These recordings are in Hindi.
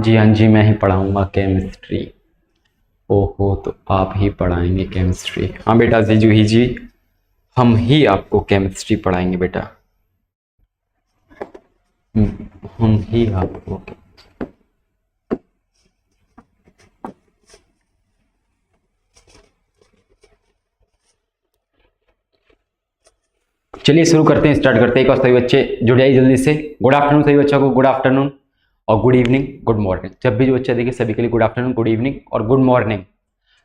जी हाँ जी, मैं ही पढ़ाऊँगा केमिस्ट्री। ओहो, तो आप ही पढ़ाएंगे केमिस्ट्री? हाँ बेटा जी, जूही जी, हम ही आपको केमिस्ट्री पढ़ाएंगे बेटा। हम ही आपको। चलिए शुरू करते हैं, स्टार्ट करते हैं। एक और सभी बच्चे जुड़ जाइए जल्दी से। गुड आफ्टरनून सभी बच्चों को, गुड आफ्टरनून और गुड इवनिंग, गुड मॉर्निंग। जब भी जो बच्चा देखिए सभी के लिए गुड आफ्टरनून, गुड इवनिंग और गुड मॉर्निंग।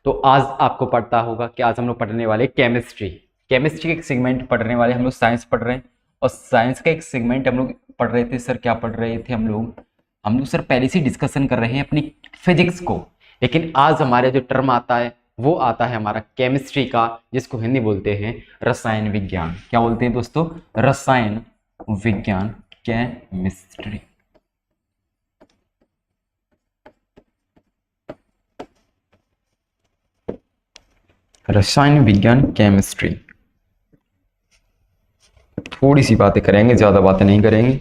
तो आज आपको पढ़ता होगा कि आज हम लोग पढ़ने वाले केमिस्ट्री। केमिस्ट्री के एक सेगमेंट पढ़ने वाले, हम लोग साइंस पढ़ रहे हैं और साइंस का एक सेगमेंट हम लोग पढ़ रहे थे। सर क्या पढ़ रहे थे हम लोग सर पहले से डिस्कशन कर रहे हैं अपनी फिजिक्स को, लेकिन आज हमारे जो टर्म आता है वो आता है हमारा केमिस्ट्री का, जिसको हिंदी बोलते हैं रसायन विज्ञान। क्या बोलते हैं दोस्तों? रसायन विज्ञान, केमिस्ट्री। रसायन विज्ञान केमिस्ट्री। थोड़ी सी बातें करेंगे, ज्यादा बातें नहीं करेंगे।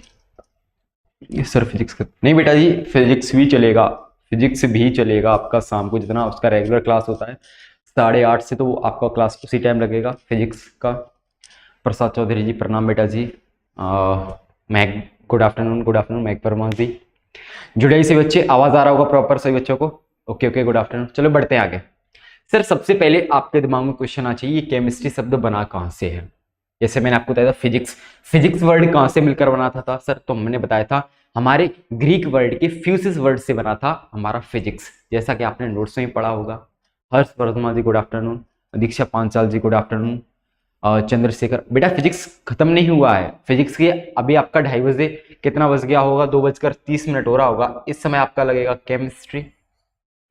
ये सर फिजिक्स का नहीं बेटा जी, फिजिक्स भी चलेगा, फिजिक्स भी चलेगा आपका। शाम को जितना उसका रेगुलर क्लास होता है 8:30 से, तो वो आपका क्लास उसी टाइम लगेगा फिजिक्स का। प्रसाद चौधरी जी प्रणाम बेटा जी। Mac good afternoon, good afternoon Mac Parmar ji. जुड़ाई से बच्चे, आवाज आ रहा होगा प्रॉपर सभी बच्चों को? Okay okay, good afternoon. चलो बढ़ते हैं आगे। सर सबसे पहले आपके दिमाग में क्वेश्चन आ चाहिए, केमिस्ट्री शब्द बना कहां से है? जैसे मैंने आपको बताया था फिजिक्स, फिजिक्स वर्ड कहां से मिलकर बना था सर? तो हमने बताया था हमारे ग्रीक वर्ड के फ्यूसिस वर्ड से बना था हमारा फिजिक्स, जैसा कि आपने नोट्स में ही पढ़ा होगा। हर्ष वर्धमा जी गुड आफ्टरनून, दीक्षा पांचाल जी गुड आफ्टरनून, चंद्रशेखर। बेटा फिजिक्स खत्म नहीं हुआ है, फिजिक्स के अभी आपका 2:30 बजे, कितना बज गया होगा? 2:30 हो रहा होगा। इस समय आपका लगेगा केमिस्ट्री,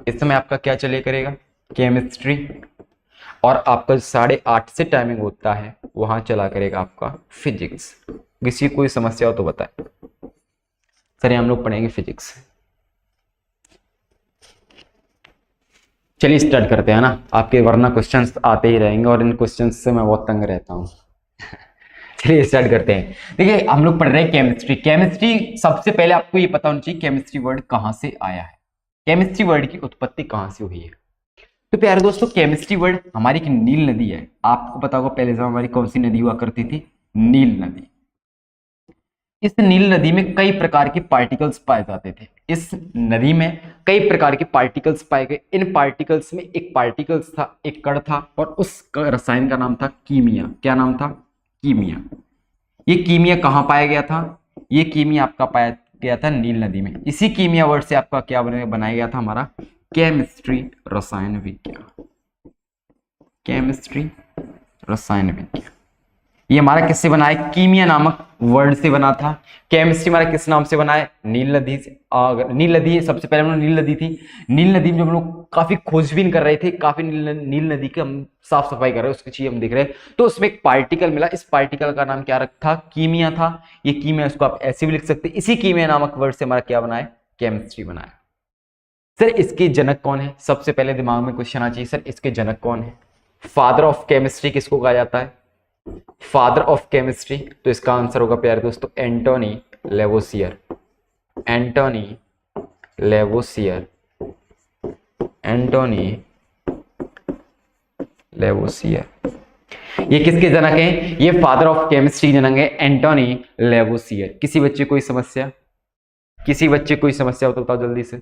इस समय आपका क्या चले करेगा? केमिस्ट्री। और आपका 8:30 से टाइमिंग होता है, वहां चला करेगा आपका फिजिक्स। किसी कोई समस्या हो तो बताएं। सर हम लोग पढ़ेंगे फिजिक्स। चलिए स्टार्ट करते हैं ना, आपके वरना क्वेश्चंस आते ही रहेंगे और इन क्वेश्चंस से मैं बहुत तंग रहता हूं। चलिए स्टार्ट करते हैं। देखिए हम लोग पढ़ रहे हैं केमिस्ट्री। केमिस्ट्री सबसे पहले आपको ये पता होना चाहिए केमिस्ट्री वर्ड कहां से आया है, केमिस्ट्री वर्ड की उत्पत्ति कहां से हुई है। तो प्यारे दोस्तों, केमिस्ट्री वर्ड हमारी एक नील नदी है। आपको पता होगा पहले जब हमारी कौन सी नदी हुआ करती थी? नील नदी। इस नील नदी में कई प्रकार के पार्टिकल्स पाए जाते थे। इस नदी में कई प्रकार के पार्टिकल्स पाए गए। इन पार्टिकल्स में एक पार्टिकल्स था, एक कण था, और उस रसायन का नाम था कीमिया। क्या नाम था? कीमिया। ये कीमिया कहाँ पाया गया था? ये कीमिया आपका पाया गया था नील नदी में। इसी कीमिया वर्ड से आपका क्या बनाया गया था? हमारा केमिस्ट्री, रसायन विज्ञान। केमिस्ट्री, रसायन विज्ञान। ये हमारा किससे बना है? कीमिया नामक वर्ड से बना था। केमिस्ट्री हमारा किस नाम से बना है? नील नदी से। नील नदी सबसे पहले हम लोग नील नदी थी, नील नदी में जब हम लोग काफी खोजबीन कर रहे थे, काफी नील नदी की हम साफ सफाई कर रहे हैं, उसकी चीज हम देख रहे हैं, तो उसमें एक पार्टिकल मिला। इस पार्टिकल का नाम क्या रखा? कीमिया था। ये कीमिया, इसको आप ऐसे भी लिख सकते हैं। इसी कीमिया नामक वर्ड से हमारा क्या बना है? केमिस्ट्री बना है। सर इसके जनक कौन है? सबसे पहले दिमाग में क्वेश्चन आ चाहिए, सर इसके जनक कौन है? फादर ऑफ केमिस्ट्री किसको कहा जाता है? फादर ऑफ केमिस्ट्री, तो इसका आंसर होगा प्यारे दोस्तों Antony Lavoisier. Antony Lavoisier, Antony Lavoisier. ये किसके जनक हैं? ये फादर ऑफ केमिस्ट्री जनक है एंटोनी लेवोसियर। किसी बच्चे कोई समस्या? किसी बच्चे कोई समस्या हो तो बताओ जल्दी से।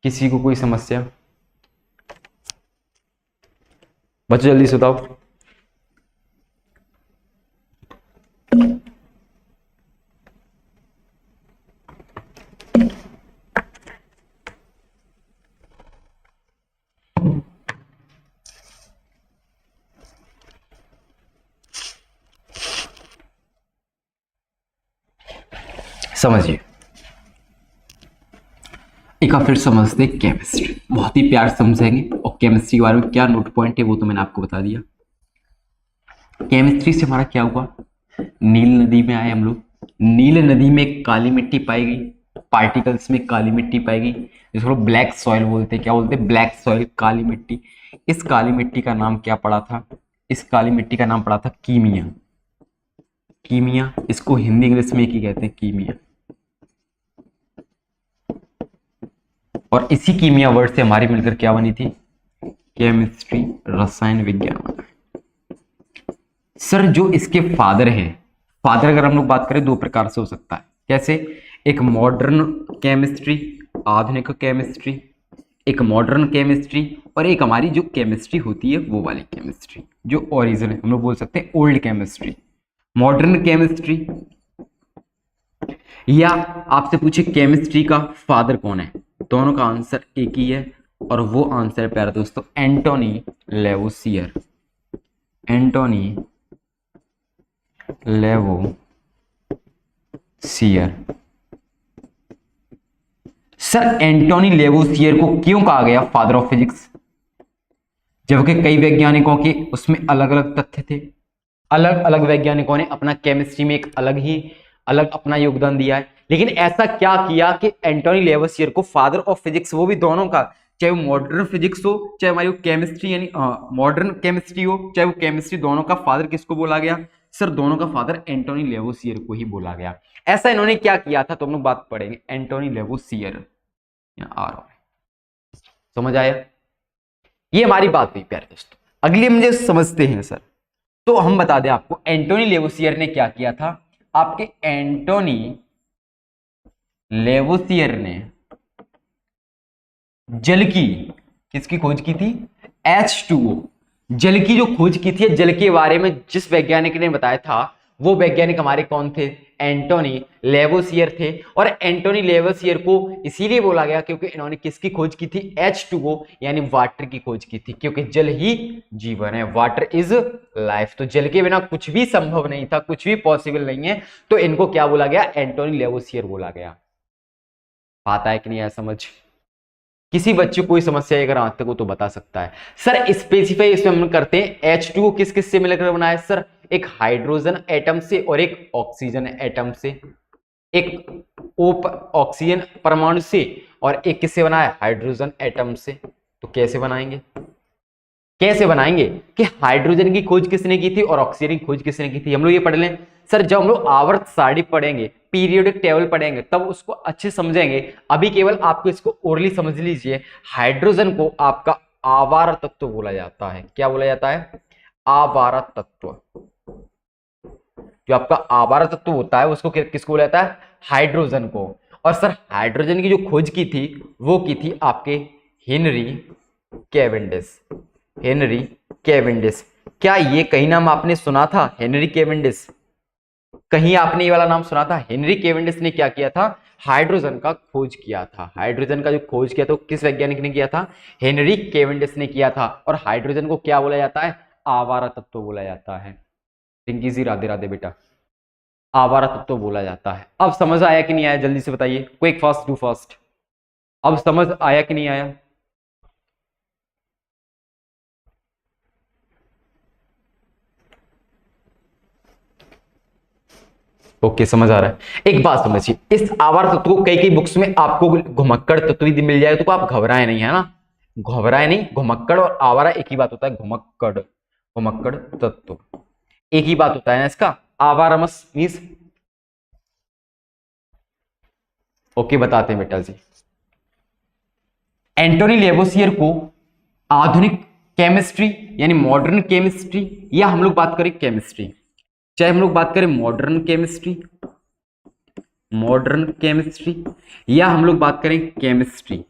किसी को कोई समस्या? बच्चों जल्दी से बताओ। समझिए, एक बार फिर समझते केमिस्ट्री, बहुत ही प्यार समझेंगे। और केमिस्ट्री के बारे में क्या नोट पॉइंट है वो तो मैंने आपको बता दिया। केमिस्ट्री से हमारा क्या हुआ? नील नदी में आए हम लोग। नील नदी में काली मिट्टी पाई गई, पार्टिकल्स में काली मिट्टी पाई गई, जिसको ब्लैक सॉइल बोलते हैं। क्या बोलते हैं? ब्लैक सॉइल, काली मिट्टी। इस काली मिट्टी का नाम क्या पड़ा था? इस काली मिट्टी का नाम पड़ा था कीमिया। कीमिया, इसको हिंदी इंग्लिश में एक ही कहते हैं, कीमिया। और इसी कीमिया वर्ड से हमारी मिलकर क्या बनी थी, केमिस्ट्री, रसायन विज्ञान। सर जो इसके फादर हैं, फादर अगर हम लोग बात करें दो प्रकार से हो सकता है। कैसे, एक मॉडर्न केमिस्ट्री, आधुनिक केमिस्ट्री, एक मॉडर्न केमिस्ट्री, और एक हमारी जो केमिस्ट्री होती है वो वाली केमिस्ट्री जो ओरिजिनल हम लोग बोल सकते हैं ओल्ड केमिस्ट्री। मॉडर्न केमिस्ट्री, या आपसे पूछे केमिस्ट्री का फादर कौन है, दोनों का आंसर एक ही है, और वो आंसर है प्यारे दोस्तों Antony Lavoisier. Antony Lavoisier. Sir Antony Lavoisier को क्यों कहा गया फादर ऑफ फिजिक्स, जबकि कई वैज्ञानिकों के उसमें अलग अलग तथ्य थे, अलग अलग वैज्ञानिकों ने अपना केमिस्ट्री में एक अलग अपना योगदान दिया है, लेकिन ऐसा क्या किया कि एंटोनी लेवोसियर को फादर ऑफ फिजिक्स, वो भी दोनों का, चाहे वो मॉडर्न फिजिक्स हो चाहे हमारी केमिस्ट्री यानी मॉडर्न केमिस्ट्री हो चाहे वो केमिस्ट्री, दोनों का फादर किसको बोला गया, सर दोनों का फादर एंटोनी लेवोसियर को ही बोला गया। ऐसा इन्होंने क्या किया था तो हम लोग बात पढ़ेंगे, एंटोनी लेवोसियर आ रहा है, समझ आया, ये हमारी बात हुई प्यारे दोस्तों। अगली मुझे समझते हैं सर, तो हम बता दें आपको एंटोनी लेवोसियर ने क्या किया था। आपके एंटोनी लेवोसियर ने जल की, किसकी खोज की थी, H2O, जल की जो खोज की थी, जल के बारे में जिस वैज्ञानिक ने बताया था वो वैज्ञानिक हमारे कौन थे, एंटोनी लेवोसियर थे। और एंटोनी लेवोसियर को इसीलिए बोला गया क्योंकि इन्होंने किसकी खोज की थी, H2O यानी वाटर की खोज की थी, क्योंकि जल ही जीवन है, वाटर इज लाइफ, तो जल के बिना कुछ भी संभव नहीं था, कुछ भी पॉसिबल नहीं है, तो इनको क्या बोला गया, एंटोनी लेवोसियर बोला गया। आता है कि नहीं आया समझ, किसी बच्चे को कोई समस्या अगर आते को तो बता सकता है। सर स्पेसिफाई इसमें हम करते हैं H2O किस किस से मिलकर बना है, सर एक हाइड्रोजन एटम से और एक ऑक्सीजन एटम से, एक ऑक्सीजन परमाणु से और एक किससे बना है, हाइड्रोजन एटम से। तो कैसे बनाएंगे, कैसे बनाएंगे कि हाइड्रोजन की खोज किसने की थी और ऑक्सीजन की खोज किसने की थी, हम लोग ये पढ़ लें। सर जब हम लोग आवर्त सारणी पढ़ेंगे, पीरियोडिक टेबल पढ़ेंगे, तब उसको अच्छे समझेंगे। अभी केवल आपको इसको ओरली समझ लीजिए। हाइड्रोजन को आपका आवारा तत्व बोला जाता है, क्या बोला जाता है, आवारा तत्व। जो आपका आवारा तत्व होता है उसको किसको बोला जाता है, हाइड्रोजन को। और सर हाइड्रोजन की जो खोज की थी वो की थी आपके हेनरी कैवेंडिश। हेनरी कैवेंडिश, क्या ये कहीं नाम आपने सुना था, हेनरी कैवेंडिश, कहीं आपने ये वाला नाम सुना था। हेनरी कैवेंडिश ने क्या किया था, हाइड्रोजन का खोज किया था। हाइड्रोजन का जो खोज किया था किस वैज्ञानिक ने किया था, हेनरी कैवेंडिश ने किया था। और हाइड्रोजन को क्या बोला जाता है, आवारा तत्व बोला जाता है। रिंकी जी राधे राधे बेटा, आवारा तत्व बोला जाता है। अब समझ आया कि नहीं आया, जल्दी से बताइए, क्विक फास्ट डू फास्ट। अब समझ आया कि नहीं आया, ओके समझ आ रहा है। एक बात समझिए, इस आवारा तत्व को कई बुक्स में आपको घुमक्कड़ तत्व भी मिल जाएगा, तो आप घबराए नहीं, है ना, घबराए नहीं। घुमक्कड़ और आवारा एक ही बात होता है, घुमक्कड़, घुमक्कड़ तत्व एक ही बात होता है ना इसका। आवारामस मींस, ओके बताते हैं बेटा जी। एंटोनी लेवोसियर को आधुनिक केमिस्ट्री यानी मॉडर्न केमिस्ट्री, या हम लोग बात करें केमिस्ट्री, चाहे हम लोग बात करें मॉडर्न केमिस्ट्री, मॉडर्न केमिस्ट्री, या हम लोग बात करें केमिस्ट्री,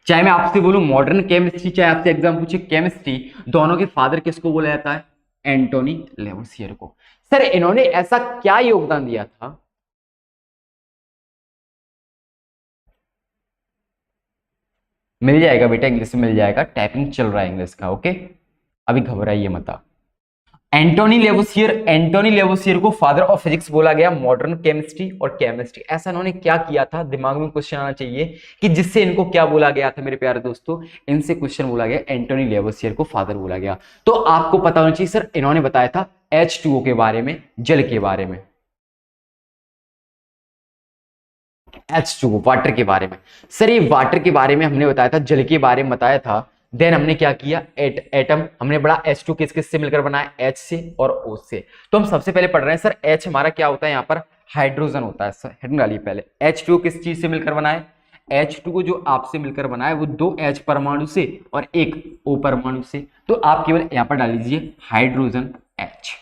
चाहे मैं आपसे बोलूं मॉडर्न केमिस्ट्री, चाहे आपसे एग्जाम पूछे केमिस्ट्री, दोनों के फादर किसको बोला जाता है, एंटोनी लेवोसियर को। सर इन्होंने ऐसा क्या योगदान दिया था, मिल जाएगा बेटा, इंग्लिश में मिल जाएगा, टाइपिंग चल रहा है इंग्लिश का, ओके अभी घबराइए मत। एंटोनी लेवोसियर को फादर ऑफ फिजिक्स बोला गया, मॉडर्न केमिस्ट्री और केमिस्ट्री। ऐसा इन्होंने क्या किया था, दिमाग में क्वेश्चन आना चाहिए कि जिससे इनको क्या बोला गया था मेरे प्यारे दोस्तों, इनसे क्वेश्चन बोला गया, एंटोनी लेवोसियर को फादर बोला गया। तो आपको पता होना चाहिए सर इन्होंने बताया था H2O के बारे में, जल के बारे में, H2O वाटर के बारे में। सर ये वाटर के बारे में हमने बताया था, जल के बारे में बताया था। देन हमने क्या किया, एटम हमने बड़ा H2 किस किस से मिलकर बनाया, H से और O से। तो हम सबसे पहले पढ़ रहे हैं सर H हमारा क्या होता है, यहाँ पर हाइड्रोजन होता है। सर हेडिंग डालिए पहले, H2 किस चीज से मिलकर बना है, H2 को जो आपसे मिलकर बना है वो 2 H परमाणु से और 1 O परमाणु से, तो आप केवल यहां पर डाल दीजिए हाइड्रोजन H।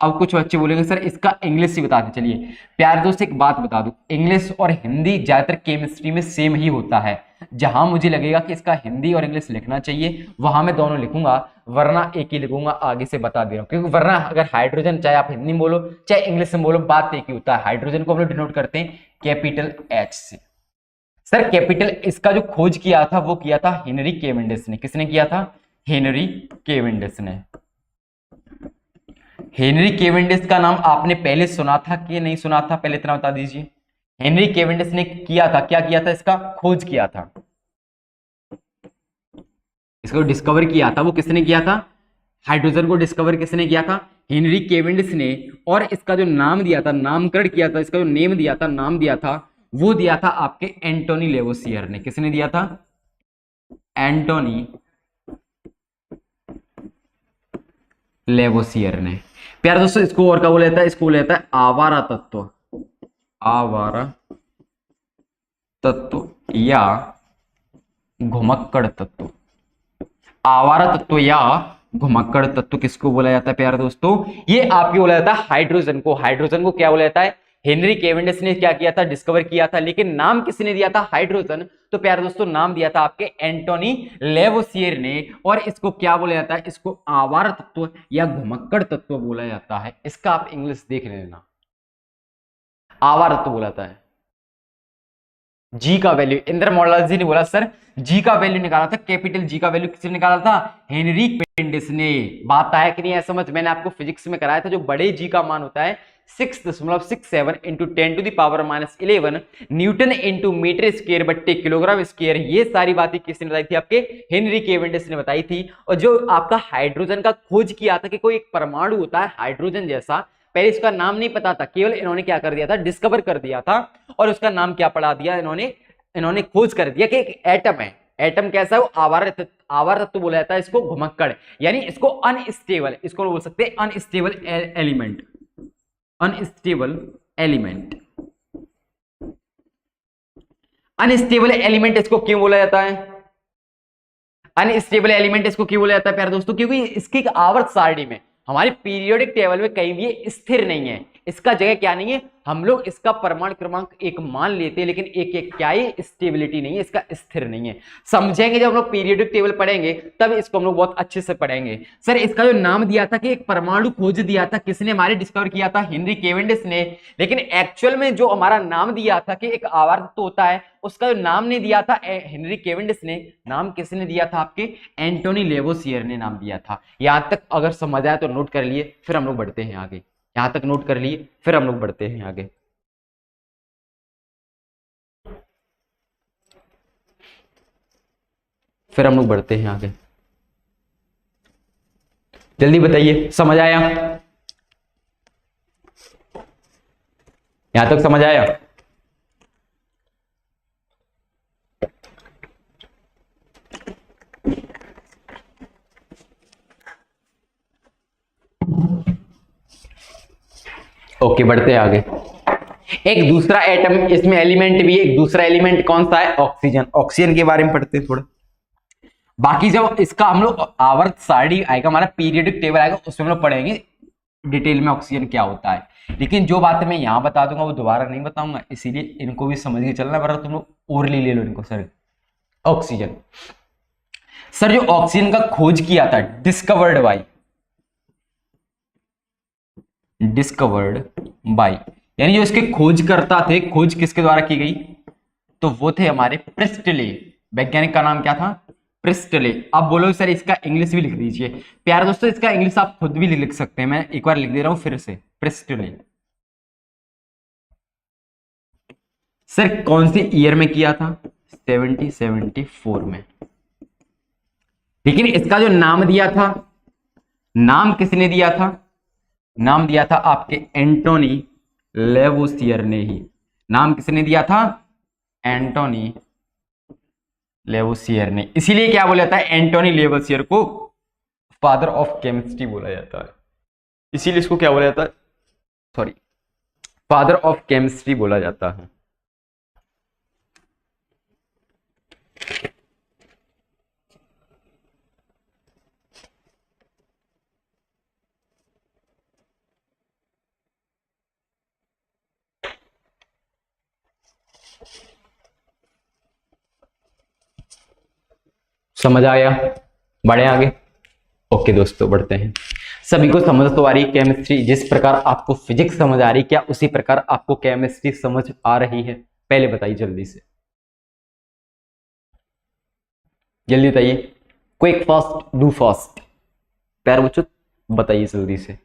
अब कुछ बच्चे बोलेंगे सर इसका इंग्लिश ही बता दें। चलिए प्यारे दोस्त एक बात बता दूं, इंग्लिश और हिंदी ज्यादातर केमिस्ट्री में सेम ही होता है। जहां मुझे लगेगा कि इसका हिंदी और इंग्लिश लिखना चाहिए वहां मैं दोनों लिखूंगा, वरना एक ही लिखूंगा, आगे से बता दे रहा हूं। क्योंकि वरना अगर हाइड्रोजन चाहे आप हिंदी में बोलो चाहे इंग्लिश में बोलो, बात एक ही होता है। हाइड्रोजन को हम लोग डिनोट करते हैं कैपिटल H से। सर कैपिटल इसका जो खोज किया था वो किया था हेनरी केविंडिश ने। किसने किया था? हेनरी केविंडिश ने। हेनरी केविंडिश का नाम आपने पहले सुना था कि नहीं सुना था, पहले इतना बता दीजिए। हेनरी केविंडिश ने किया था, क्या किया था? इसका खोज किया था, इसको डिस्कवर किया था। वो किसने किया था? हाइड्रोजन को डिस्कवर किसने किया था? हेनरी केविंडिश ने। और इसका जो नाम दिया था, नामकरण किया था, इसका जो नेम दिया था, नाम दिया था, वो दिया था आपके एंटोनी लेवोसियर ने। किसने दिया था? एंटोनी लेवोसियर ने। प्यारे दोस्तों इसको और क्या बोला जाता है? इसको बोला जाता है आवारा तत्व, आवारा तत्व या घुमक्कड़ तत्व। आवारा तत्व या घुमक्कड़ तत्व किसको बोला जाता है प्यारे दोस्तों? ये आपको बोला जाता है हाइड्रोजन को। हाइड्रोजन को क्या बोला जाता है? हेनरी केविंडिश ने क्या किया था? डिस्कवर किया था। लेकिन नाम किसने दिया था? हाइड्रोजन। तो प्यारे दोस्तों नाम दिया था आपके एंटोनी लेवोसियर ने। और इसको क्या बोला जाता है? इसको आवारा तत्व या घुमक्कड़ तत्व बोला जाता है। इसका आप इंग्लिश देख लेना, आवारा तत्व बोला जाता है। जी का वैल्यू इंद्र मौलाना जी ने बोला सर जी का वैल्यू निकाला था, कैपिटल जी का वैल्यू किसने निकाला था? हेनरी केविंडिश ने। बात आया कि नहीं है समझ? मैंने आपको फिजिक्स में कराया था जो बड़े जी का मान होता है 6.67 into 10⁻11 newton into metre square बट्टे किलोग्राम स्क्वायर। ये सारी बातें किसने बताई थी? आपके हेनरी केविंडिश ने बताई थी। और जो आपका हाइड्रोजन का खोज किया था कि कोई एक परमाणु होता है हाइड्रोजन जैसा, पहले इसका नाम नहीं पता था, केवल इन्होंने क्या कर दिया था? डिस्कवर कर दिया था। और उसका नाम क्या पढ़ा दिया इन्होंने खोज कर दिया कि एक एटम है। एटम कैसा है? वो आवारा तत्व बोला जाता है इसको, घुमक्कड़, यानी इसको अनस्टेबल, इसको बोल सकते हैं unstable element. Unstable element, unstable element इसको क्यों बोला जाता है? अनस्टेबल एलिमेंट इसको क्यों बोला जाता है प्यारे दोस्तों? क्योंकि इसकी आवर्त सारणी में, हमारे पीरियोडिक टेबल में कहीं भी ये स्थिर नहीं है। इसका जगह क्या नहीं है? हम लोग इसका परमाणु क्रमांक 1 मान लेते हैं, लेकिन एक क्या है? स्टेबिलिटी नहीं है, इसका स्थिर नहीं है। समझेंगे जब हम लोग पीरियोडिक टेबल पढ़ेंगे तब इसको हम लोग बहुत अच्छे से पढ़ेंगे। सर इसका जो नाम दिया था कि एक परमाणु खोज दिया था, किसने हमारे डिस्कवर किया था? हेनरी केविंडिश ने। लेकिन एक्चुअल में जो हमारा नाम दिया था कि एक आवर्त तत्व होता है, उसका जो नाम नहीं दिया था हेनरी केविंडिश ने, नाम किसने दिया था? आपके एंटोनी लेवोसियर ने नाम दिया था। यहां तक अगर समझ आया तो नोट कर लिए, फिर हम लोग बढ़ते हैं आगे। यहां तक नोट कर लिए, फिर हम लोग बढ़ते हैं आगे। फिर हम लोग बढ़ते हैं आगे, जल्दी बताइए समझ आया? यहां तक समझ आया? ओके बढ़ते हैं आगे। एक दूसरा एटम इसमें एलिमेंट भी है, एक दूसरा एलिमेंट कौन सा है? ऑक्सीजन। ऑक्सीजन के बारे में पढ़ते हैं थोड़ा। बाकी जब इसका हम लोग आवर्त सारणी आएगा, हमारा पीरियोडिक टेबल आएगा, उसमें हम लोग पढ़ेंगे डिटेल में ऑक्सीजन क्या होता है। लेकिन जो बातें मैं यहां बता दूंगा वो दोबारा नहीं बताऊंगा, इसीलिए इनको भी समझ के चलना, वरना तुम लोग ओरली ले लो इनको। सर ऑक्सीजन, सर जो ऑक्सीजन का खोज किया था, डिस्कवर्ड बाय, यानी जो इसके खोजकर्ता थे, खोज किसके द्वारा की गई? तो वो थे हमारे प्रिस्टले। वैज्ञानिक का नाम क्या था? प्रिस्टले। अब बोलो सर इसका इंग्लिश भी लिख दीजिए। प्यारे दोस्तों इसका इंग्लिश आप खुद भी लिख सकते हैं, मैं एक बार लिख दे रहा हूं फिर से, प्रिस्टले। सर कौन सी ईयर में किया था? 1774 में। लेकिन इसका जो नाम दिया था, नाम किसने दिया था? नाम दिया था आपके एंटोनी लेवोसियर ने ही। नाम किसने दिया था? एंटोनी लेवोसियर ने। इसीलिए क्या बोला जाता है? एंटोनी लेवोसियर को फादर ऑफ केमिस्ट्री बोला जाता है। इसीलिए इसको क्या बोला जाता है? सॉरी, फादर ऑफ केमिस्ट्री बोला जाता है। समझ आया? बढ़े आगे? ओके दोस्तों, बढ़ते हैं। सभी को समझ तो आ रही केमिस्ट्री? जिस प्रकार आपको फिजिक्स समझ आ रही, क्या उसी प्रकार आपको केमिस्ट्री समझ आ रही है? पहले बताइए जल्दी से, जल्दी बताइए। Quick fast, do fast. प्यार बच्चों बताइए जल्दी से,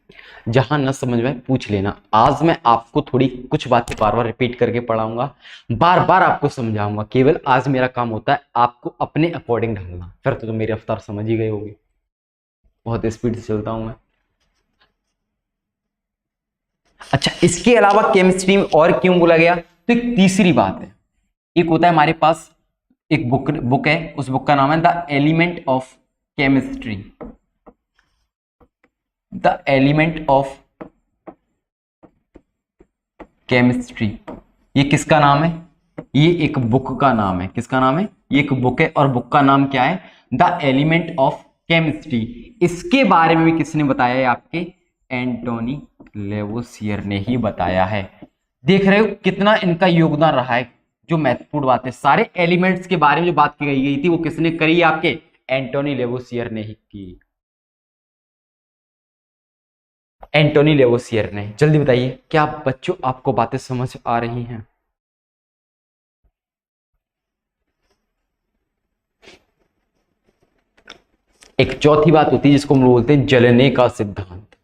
जहां न समझ में पूछ लेना। आज मैं आपको थोड़ी कुछ बातें बार बार रिपीट करके पढ़ाऊंगा, बार बार आपको समझाऊंगा। केवल आज मेरा काम होता है आपको अपने अकॉर्डिंग ढालना, फिर तो मेरी रफ्तार समझ ही गए होगे, बहुत स्पीड से चलता हूं मैं। अच्छा, इसके अलावा केमिस्ट्री में और क्यों बोला गया, तो एक तीसरी बात है। एक होता है हमारे पास एक बुक है, उस बुक का नाम है the element of chemistry. The element of chemistry, ये किसका नाम है? ये एक बुक का नाम है। किसका नाम है? ये एक बुक है, और बुक का नाम क्या है? The element of chemistry. इसके बारे में भी किसने बताया है? आपके एंटोनी लेवोसियर ने ही बताया है। देख रहे हो कितना इनका योगदान रहा है। जो महत्वपूर्ण बात है, सारे एलिमेंट्स के बारे में जो बात की गई थी वो किसने करी? आपके एंटोनी लेवोसियर ने ही की। एंटोनी लेवोसियर ने। जल्दी बताइए, क्या बच्चों आपको बातें समझ आ रही हैं? एक चौथी बात होती है जिसको हम बोलते हैं जलने का सिद्धांत।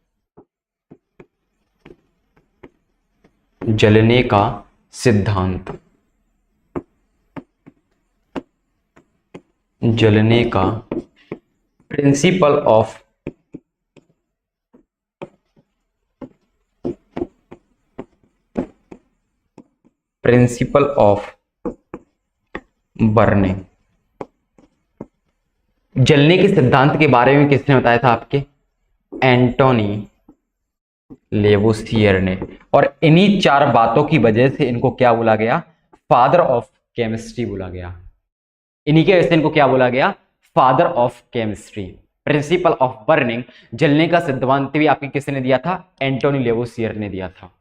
जलने का सिद्धांत। जलने का प्रिंसिपल ऑफ बर्निंग। जलने के सिद्धांत के बारे में किसने बताया था? आपके एंटोनी लेवोसियर ने। और इन्हीं चार बातों की वजह से इनको क्या बोला गया? फादर ऑफ केमिस्ट्री बोला गया। इन्हीं के वजह से इनको क्या बोला गया? Father of chemistry. Principle of burning, जलने का सिद्धांत भी आपके किसने दिया था? एंटोनी लेवोसियर ने दिया था।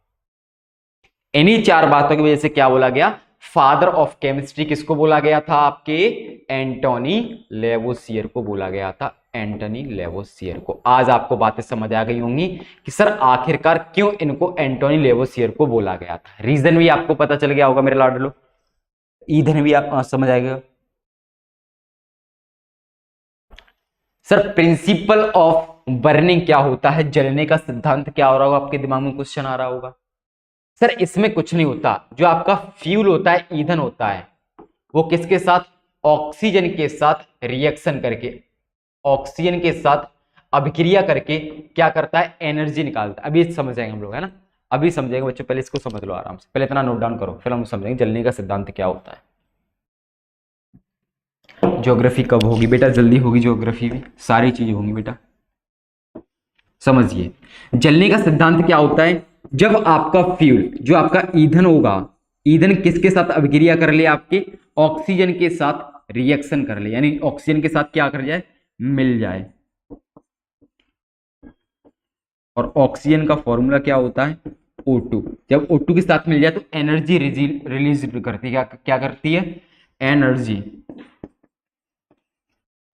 इन्हीं चार बातों की वजह से क्या बोला गया? फादर ऑफ केमिस्ट्री किसको बोला गया था? आपके एंटोनी लेवोसियर को बोला गया था। एंटोनी लेवोसियर को। आज आपको बातें समझ आ गई होंगी कि सर आखिरकार क्यों इनको एंटोनी लेवोसियर को बोला गया था। रीजन भी आपको पता चल गया होगा मेरे लाडलो। ईंधन भी आप समझ आएगा। सर प्रिंसिपल ऑफ बर्निंग क्या होता है? जलने का सिद्धांत क्या हो रहा होगा? आपके दिमाग में क्वेश्चन आ रहा होगा। सर इसमें कुछ नहीं होता। जो आपका फ्यूल होता है, ईंधन होता है, वो किसके साथ? ऑक्सीजन के साथ रिएक्शन करके, ऑक्सीजन के साथ अभिक्रिया करके क्या करता है? एनर्जी निकालता है। अभी समझ जाएंगे हम लोग, है ना? अभी समझेंगे बच्चों, पहले इसको समझ लो आराम से। पहले इतना नोट डाउन करो, फिर हम समझेंगे जलने का सिद्धांत क्या होता है। ज्योग्राफी कब होगी बेटा? जल्दी होगी ज्योग्राफी भी, सारी चीजें होंगी बेटा। समझिए, जलने का सिद्धांत क्या होता है? जब आपका फ्यूल, जो आपका ईंधन होगा, ईंधन किसके साथ अभिक्रिया कर ले? आपके ऑक्सीजन के साथ रिएक्शन कर ले, यानी ऑक्सीजन के साथ क्या कर जाए? मिल जाए। और ऑक्सीजन का फॉर्मूला क्या होता है? O2। जब O2 के साथ मिल जाए तो एनर्जी रिलीज करती है। क्या करती है? एनर्जी,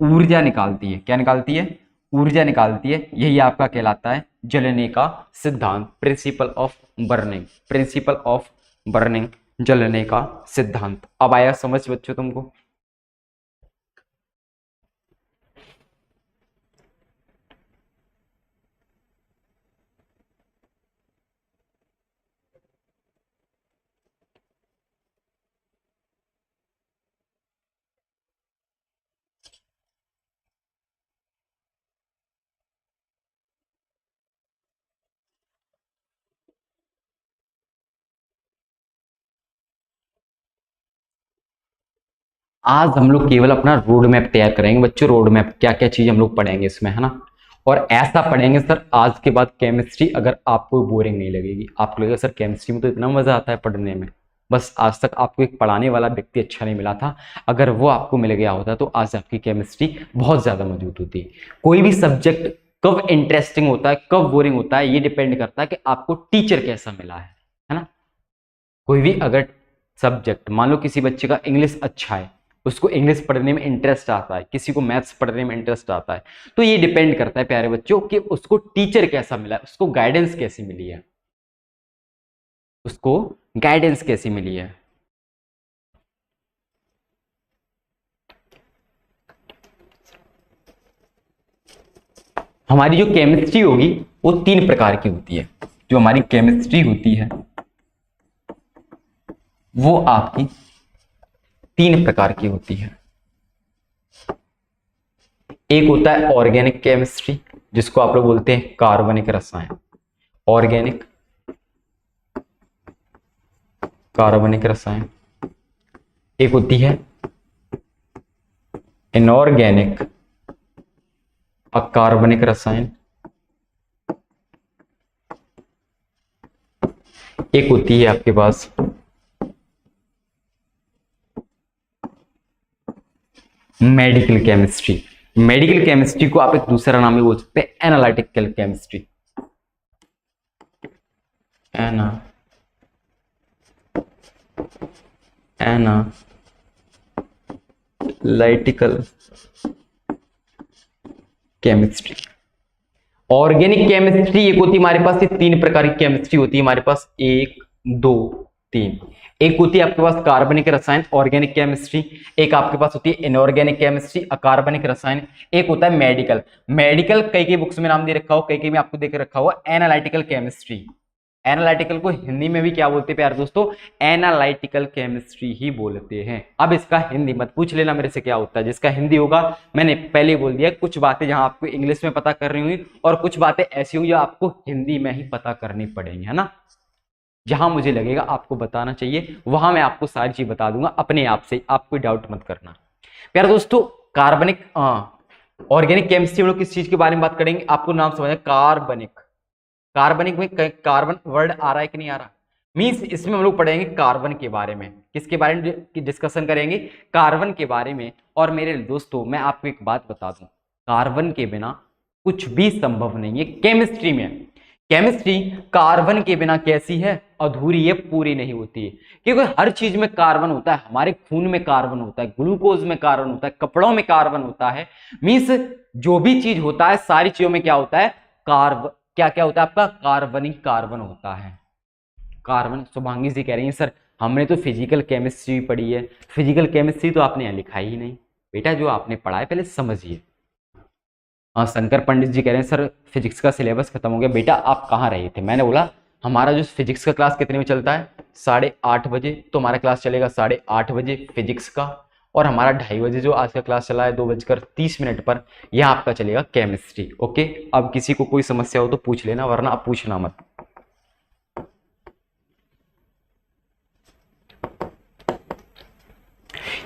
ऊर्जा निकालती है। क्या निकालती है? ऊर्जा निकालती है। यही आपका कहलाता है जलने का सिद्धांत। Principle of burning. Principle of burning, जलने का सिद्धांत। अब आया समझ बच्चों तुमको? आज हम लोग केवल अपना रोड मैप तैयार करेंगे बच्चों। रोड मैप क्या क्या चीज हम लोग पढ़ेंगे इसमें, है ना? और ऐसा पढ़ेंगे सर, आज के बाद केमिस्ट्री अगर आपको बोरिंग नहीं लगेगी। आपको लगेगा सर केमिस्ट्री में तो इतना मजा आता है पढ़ने में, बस आज तक आपको एक पढ़ाने वाला व्यक्ति अच्छा नहीं मिला था। अगर वो आपको मिल गया होता तो आज आपकी केमिस्ट्री बहुत ज़्यादा मजबूत होती। कोई भी सब्जेक्ट कब इंटरेस्टिंग होता है, कब बोरिंग होता है, ये डिपेंड करता है कि आपको टीचर कैसा मिला है ना। कोई भी अगर सब्जेक्ट, मान लो किसी बच्चे का इंग्लिश अच्छा है, उसको इंग्लिश पढ़ने में इंटरेस्ट आता है, किसी को मैथ्स पढ़ने में इंटरेस्ट आता है, तो ये डिपेंड करता है प्यारे बच्चों कि उसको टीचर कैसा मिला है, उसको गाइडेंस कैसी मिली है, उसको गाइडेंस कैसी मिली है। हमारी जो केमिस्ट्री होगी वो 3 प्रकार की होती है। जो हमारी केमिस्ट्री होती है वो आपकी 3 प्रकार की होती है। एक होता है ऑर्गेनिक केमिस्ट्री, जिसको आप लोग बोलते हैं कार्बनिक रसायन। ऑर्गेनिक, कार्बनिक रसायन। एक होती है इनऑर्गेनिक, अकार्बनिक रसायन। एक होती है आपके पास मेडिकल केमिस्ट्री। मेडिकल केमिस्ट्री को आप एक दूसरा नाम भी बोल सकते हैं analytical chemistry. Analytical chemistry. Organic chemistry एक होती है हमारे पास, ये 3 प्रकार की केमिस्ट्री होती है हमारे पास, 1 2 3। एक होती है आपके पास कार्बनिक रसायन, ऑर्गेनिक केमिस्ट्री। एक आपके पास होती है इनऑर्गेनिक केमिस्ट्री, अकार्बनिक रसायन। एक होता है मेडिकल। मेडिकल कई बुक्स में नाम दे रखा हो, कई में आपको देख रखा हुआ एनालिटिकल केमिस्ट्री। एनालिटिकल को हिंदी में भी क्या बोलते हैं प्यारे दोस्तों, एनालिटिकल केमिस्ट्री ही बोलते हैं। अब इसका हिंदी मत पूछ लेना मेरे से क्या होता है, जिसका हिंदी होगा मैंने पहले ही बोल दिया, कुछ बातें जहां आपको इंग्लिश में पता करनी हुई और कुछ बातें ऐसी हुई जो आपको हिंदी में ही पता करनी पड़ेंगी, है ना। जहां मुझे लगेगा आपको बताना चाहिए वहां मैं आपको सारी चीज बता दूंगा अपने आप से, आप कोई डाउट मत करना। प्यारे दोस्तों कार्बनिक ऑर्गेनिक केमिस्ट्री में लोग किस चीज के बारे में बात करेंगे, आपको नाम समझना, कार्बनिक। कार्बनिक में कार्बन वर्ड आ रहा है कि नहीं आ रहा, मींस इसमें हम लोग पढ़ेंगे कार्बन के बारे में। किसके बारे में डिस्कशन करेंगे, कार्बन के बारे में। और मेरे दोस्तों मैं आपको एक बात बता दूं, कार्बन के बिना कुछ भी संभव नहीं है केमिस्ट्री में। केमिस्ट्री कार्बन के बिना कैसी है, अधूरी है, पूरी नहीं होती है। क्योंकि हर चीज में कार्बन होता है, हमारे खून में कार्बन होता है, ग्लूकोज में कार्बन होता है, कपड़ों में कार्बन होता है। मींस जो भी चीज होता है सारी चीजों में क्या होता है, कार्बन। क्या क्या होता है आपका, कार्बनिक कार्बन होता है। कार्बन, शुभांगी जी कह रही है सर हमने तो फिजिकल केमिस्ट्री पढ़ी है। फिजिकल केमिस्ट्री तो आपने यहाँ लिखा ही नहीं बेटा, जो आपने पढ़ा है पहले समझिए। हाँ शंकर पंडित जी कह रहे हैं सर फिजिक्स का सिलेबस खत्म हो गया। बेटा आप कहाँ रहे थे, मैंने बोला हमारा जो फिजिक्स का क्लास कितने में चलता है, 8:30 बजे, तो हमारा क्लास चलेगा 8:30 बजे फिजिक्स का। और हमारा 2:30 बजे जो आज का क्लास चला है 2:30 पर, यह आपका चलेगा केमिस्ट्री। ओके, अब किसी को कोई समस्या हो तो पूछ लेना, वरना आप पूछना मत।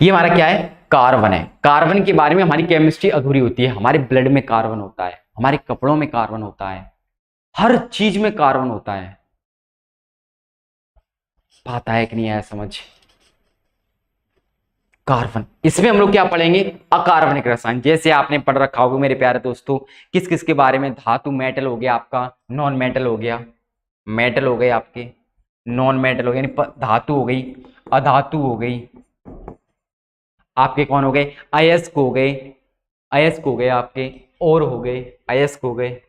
ये हमारा क्या है, कार्बन है। कार्बन के बारे में हमारी केमिस्ट्री अधूरी होती है। हमारे ब्लड में कार्बन होता है, हमारे कपड़ों में कार्बन होता है, हर चीज में कार्बन होता है। बात है कि नहीं आया समझ। कार्बन, इसमें हम लोग क्या पढ़ेंगे, अकार्बनिक रसायन। जैसे आपने पढ़ रखा होगा मेरे प्यारे दोस्तों, किस किस के बारे में, धातु, मेटल हो गया आपका, नॉन मेटल हो गया, मेटल हो गए आपके, नॉन मेटल हो गया यानी धातु हो गई, अधातु हो गई आपके, कौन हो गए, अयस्क हो गए, अयस्क हो गए आपके, और हो गए, अयस्क हो गए,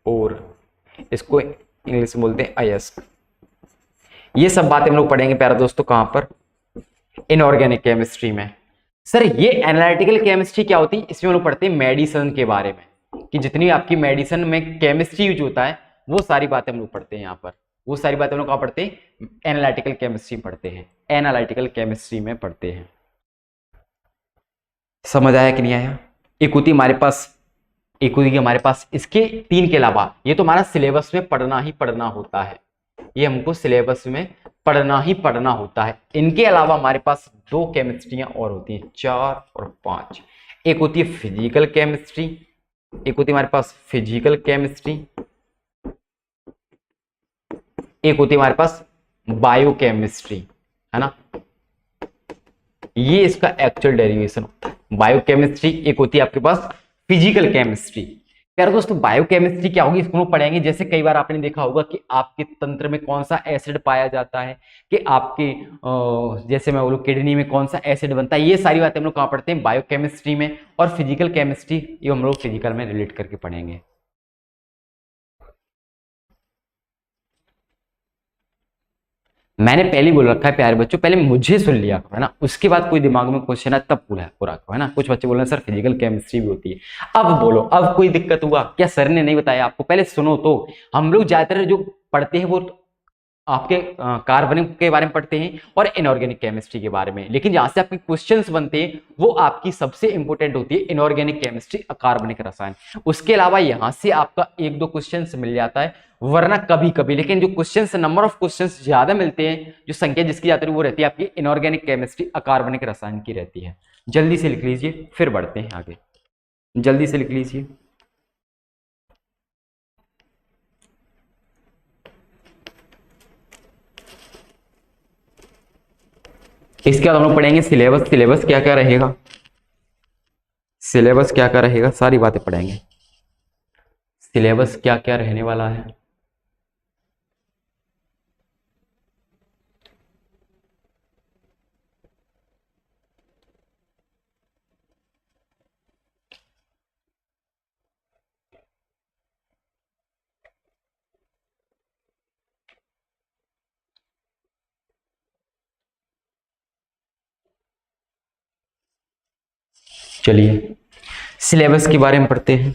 और इसको इंग्लिश में बोलते हैं अयस्क। ये सब बातें हम लोग पढ़ेंगे प्यारे दोस्तों कहां पर, इनऑर्गेनिक केमिस्ट्री में। सर ये एनालिटिकल केमिस्ट्री क्या होती है, इसमें हम लोग पढ़ते हैं मेडिसिन के बारे में, कि जितनी आपकी मेडिसिन में केमिस्ट्री यूज होता है वो सारी बातें हम लोग पढ़ते हैं यहाँ पर। वो सारी बातें हम लोग कहाँ पढ़ते हैं, एनालिटिकल केमिस्ट्री पढ़ते हैं, एनालिटिकल केमिस्ट्री में पढ़ते हैं। समझ आया कि नहीं आया। एक होती हमारे पास, एक होती हमारे पास इसके 3 के अलावा, ये तो हमारा सिलेबस में पढ़ना ही पढ़ना होता है, ये हमको सिलेबस में पढ़ना ही पढ़ना होता है। इनके अलावा हमारे पास 2 केमिस्ट्रियां और होती हैं, 4 और 5। एक होती है फिजिकल केमिस्ट्री, एक होती है हमारे पास फिजिकल केमिस्ट्री, एक होती है हमारे पास बायोकेमिस्ट्री, है ना, ये इसका एक्चुअल डेरिवेशन होता है बायोकेमिस्ट्री। एक होती है आपके पास फिजिकल केमिस्ट्री। यार दोस्तों बायोकेमिस्ट्री क्या होगी इसको हम पढ़ेंगे। जैसे कई बार आपने देखा होगा कि आपके तंत्र में कौन सा एसिड पाया जाता है, कि आपके जैसे मैं बोलूं किडनी में कौन सा एसिड बनता है, ये सारी बातें हम लोग कहाँ पढ़ते हैं, बायोकेमिस्ट्री में। और फिजिकल केमिस्ट्री ये हम लोग फिजिकल में रिलेट करके पढ़ेंगे। मैंने पहले ही बोल रखा है प्यारे बच्चों, पहले मुझे सुन लिया करो, है ना, उसके बाद कोई दिमाग में क्वेश्चन है तब पूरा पूरा करो, है ना। कुछ बच्चे बोल रहे हैं सर फिजिकल केमिस्ट्री भी होती है। अब बोलो, अब कोई दिक्कत हुआ क्या? सर ने नहीं बताया आपको? पहले सुनो तो। हम लोग ज्यादातर जो पढ़ते हैं वो आपके कार्बनिक के बारे में पढ़ते हैं और इनऑर्गेनिक केमिस्ट्री के बारे में, लेकिन जहां से आपके क्वेश्चंस बनते हैं वो आपकी सबसे इंपॉर्टेंट होती है इनऑर्गेनिक केमिस्ट्री, अकार्बनिक रसायन। उसके अलावा यहां से आपका एक दो क्वेश्चंस मिल जाता है, वरना कभी कभी, लेकिन जो क्वेश्चंस नंबर ऑफ क्वेश्चंस ज्यादा मिलते हैं, जो संख्या जिसकी जाती है वो रहती है आपकी इनऑर्गेनिक केमिस्ट्री, अकार्बनिक रसायन की रहती है। जल्दी से लिख लीजिए, फिर बढ़ते हैं आगे। जल्दी से लिख लीजिए। इसके बाद हम लोग पढ़ेंगे सिलेबस। सिलेबस क्या क्या रहेगा, सिलेबस क्या क्या रहेगा, सारी बातें पढ़ेंगे। सिलेबस क्या क्या रहने वाला है। चलिए सिलेबस के बारे में पढ़ते हैं।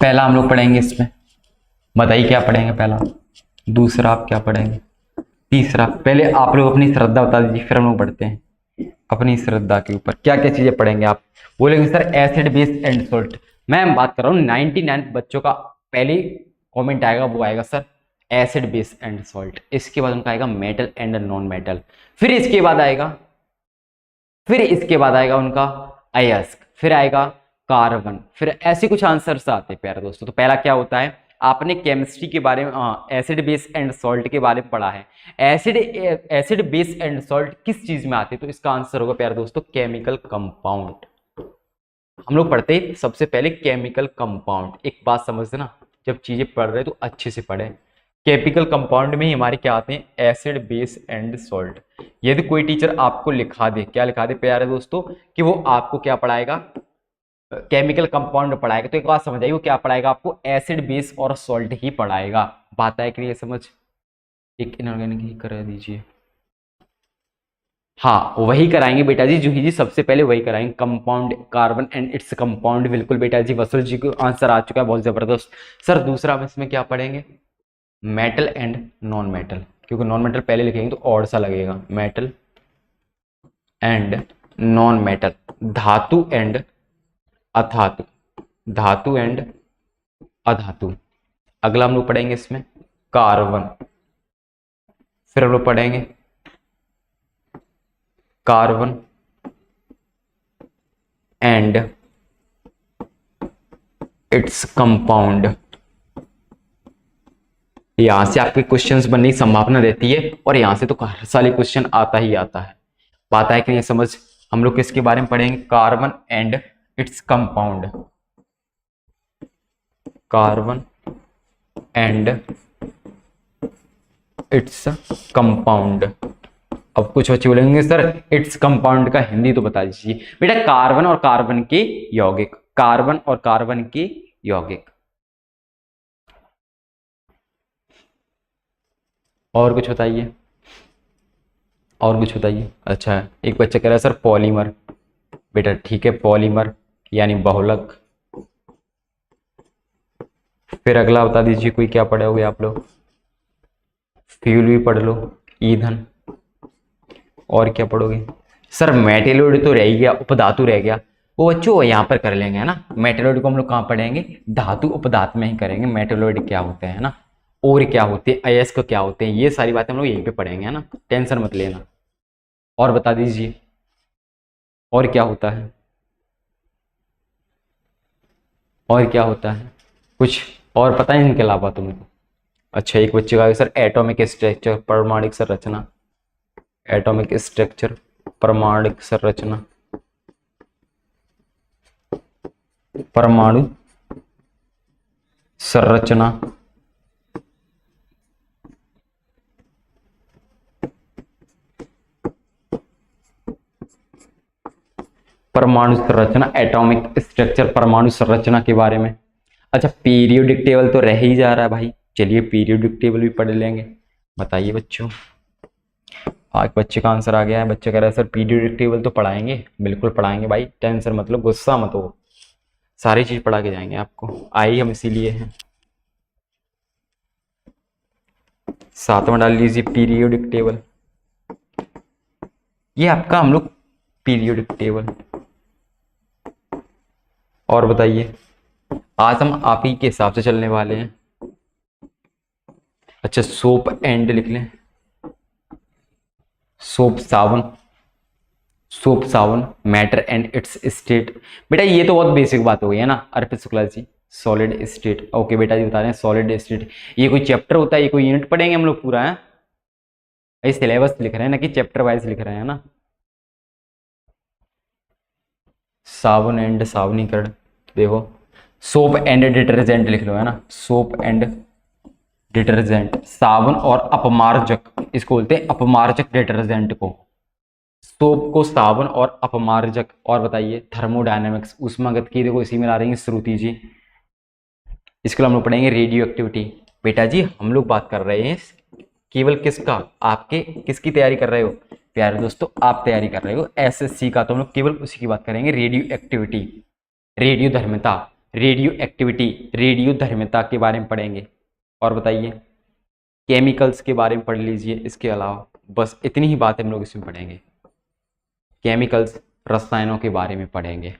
पहला हम लोग पढ़ेंगे इसमें, बताइए क्या पढ़ेंगे पहला, दूसरा आप क्या पढ़ेंगे, तीसरा। पहले आप लोग अपनी श्रद्धा बता दीजिए, फिर हम लोग पढ़ते हैं अपनी श्रद्धा के ऊपर क्या क्या चीजें पढ़ेंगे। आप बोलेंगे sir acid base and salt. मैं बात कर रहा हूँ 99 बच्चों का पहले कमेंट आएगा, वो आएगा sir acid base and salt. इसके बाद उनका आएगा मेटल एंड नॉन मेटल। फिर इसके बाद आएगा उनका अयस्क, फिर आएगा कार्बन, फिर ऐसे कुछ आंसर्स आते हैं प्यारे दोस्तों। तो पहला क्या होता है, आपने केमिस्ट्री के बारे में एसिड बेस एंड सॉल्ट के बारे में पढ़ा है। एसिड बेस एंड सॉल्ट किस चीज में आते हैं, तो इसका आंसर होगा प्यारे दोस्तों केमिकल कंपाउंड। हम लोग पढ़ते हैं सबसे पहले केमिकल कंपाउंड। एक बात समझना, जब चीजें पढ़ रहे तो अच्छे से पढ़े। केमिकल कंपाउंड में ही हमारे क्या आते हैं, एसिड बेस एंड सॉल्ट। यदि कोई टीचर आपको लिखा दे, क्या लिखा दे प्यारे दोस्तों, कि वो आपको क्या पढ़ाएगा, केमिकल कंपाउंड पढ़ाएगा, तो एक बात समझ आइए वो क्या पढ़ाएगा आपको, एसिड बेस और सॉल्ट ही पढ़ाएगा। बात है कि नहीं समझ, एक इनऑर्गेनिक ही करा दीजिए। हाँ वही कराएंगे बेटा जी, जूही जी सबसे पहले वही कराएंगे, compound carbon and its compound. बिल्कुल बेटा जी, वसुल जी को आंसर आ चुका है, बहुत जबरदस्त। सर दूसरा हम इसमें क्या पढ़ेंगे, मेटल एंड नॉन मेटल, क्योंकि नॉन मेटल पहले लिखेंगे तो और सा लगेगा। मेटल एंड नॉन मेटल, धातु एंड अधातु, धातु एंड अधातु। अगला हम लोग पढ़ेंगे इसमें कार्बन, फिर हम लोग पढ़ेंगे कार्बन एंड इट्स कंपाउंड। यहां से आपके क्वेश्चंस बनने की संभावना रहती है, और यहां से तो हर साल क्वेश्चन आता ही आता है। बात है कि नहीं समझ। हम लोग किसके बारे में पढ़ेंगे, carbon and its compound, carbon and its compound. अब कुछ बच्चे बोलेंगे सर इट्स कंपाउंड का हिंदी तो बता दीजिए। बेटा कार्बन और कार्बन के यौगिक, कार्बन और कार्बन के यौगिक। और कुछ बताइए, और कुछ बताइए। अच्छा एक बच्चा कह रहा है सर पॉलीमर। बेटा ठीक है, पॉलीमर यानी बहुलक। फिर अगला बता दीजिए कोई क्या पढ़े होगे आप लोग, फ्यूल भी पढ़ लो, ईंधन। और क्या पढ़ोगे सर, मेटेलोइड तो रह गया, उपधातु रह गया, वो बच्चों यहाँ पर कर लेंगे, है ना। मेटेलोइड को हम लोग कहाँ पढ़ेंगे, धातु उपधातु में ही करेंगे। मेटेलोइड क्या होते हैं, है ना, और क्या होते हैं, अयस्क क्या होते हैं, ये सारी बातें हम लोग यहीं पे पढ़ेंगे, है ना, टेंशन मत लेना। और बता दीजिए और क्या होता है। और क्या होता है, कुछ और पता है इनके अलावा तुमको? अच्छा, एक बच्चे का सर एटॉमिक स्ट्रक्चर, परमाणुक संरचना, एटॉमिक स्ट्रक्चर, परमाणुक संरचना, परमाणु संरचना, परमाणु संरचना, एटॉमिक स्ट्रक्चर, परमाणु संरचना के बारे में। अच्छा, पीरियोडिक टेबल तो रह ही जा रहा है भाई, चलिए पीरियोडिक टेबल भी पढ़ लेंगे। बताइए बच्चों, आज बच्चे का आंसर आ गया है। बच्चे कह रहे हैं सर पीरियोडिक टेबल तो पढ़ाएंगे, बिल्कुल पढ़ाएंगे भाई, टेंशन मतलब गुस्सा मत हो, सारी चीज पढ़ा के जाएंगे आपको, आई हम इसीलिए हैं। 7वां डाल लीजिए पीरियोडिक टेबल, ये आपका हम लोग पीरियोडिक टेबल। और बताइए, आज हम आप ही के हिसाब से चलने वाले हैं। अच्छा, सोप एंड लिख लें, सोप साबुन, सोप साबुन, मैटर एंड इट्स स्टेट। बेटा ये तो बहुत बेसिक बात हो गई है ना अर्पित शुक्ला जी, सॉलिड स्टेट। ओके बेटा जी बता रहे हैं सॉलिड स्टेट, ये कोई चैप्टर होता है, ये कोई यूनिट पढ़ेंगे हम लोग पूरा है? ये सिलेबस लिख रहे हैं ना कि चैप्टर वाइज लिख रहे हैं ना। साबुन एंड साबुनीकरण, देखो सोप एंड डिटर्जेंट लिख लो है ना, सोप एंड डिटर्जेंट, साबुन और अपमार्जक, इसको बोलते हैं अपमार्जक डिटर्जेंट को, सोप को साबुन और अपमार्जक। और बताइए थर्मोडायनेमिक्स, ऊष्मागतिकी, देखो इसी में ला रही है श्रुति जी। इसके लिए हम लोग पढ़ेंगे रेडियो एक्टिविटी। बेटा जी हम लोग बात कर रहे हैं केवल किसका, आपके किसकी तैयारी कर रहे हो प्यारे दोस्तों, आप तैयारी कर रहे हो एसएससी का, तो हम लोग केवल उसी की बात करेंगे, रेडियो एक्टिविटी, रेडियो धर्मिता, रेडियो एक्टिविटी, रेडियो धर्मिता के बारे में पढ़ेंगे। और बताइए केमिकल्स के बारे में पढ़ लीजिए, इसके अलावा बस इतनी ही बात हम लोग इसमें पढ़ेंगे, केमिकल्स रसायनों के बारे में पढ़ेंगे।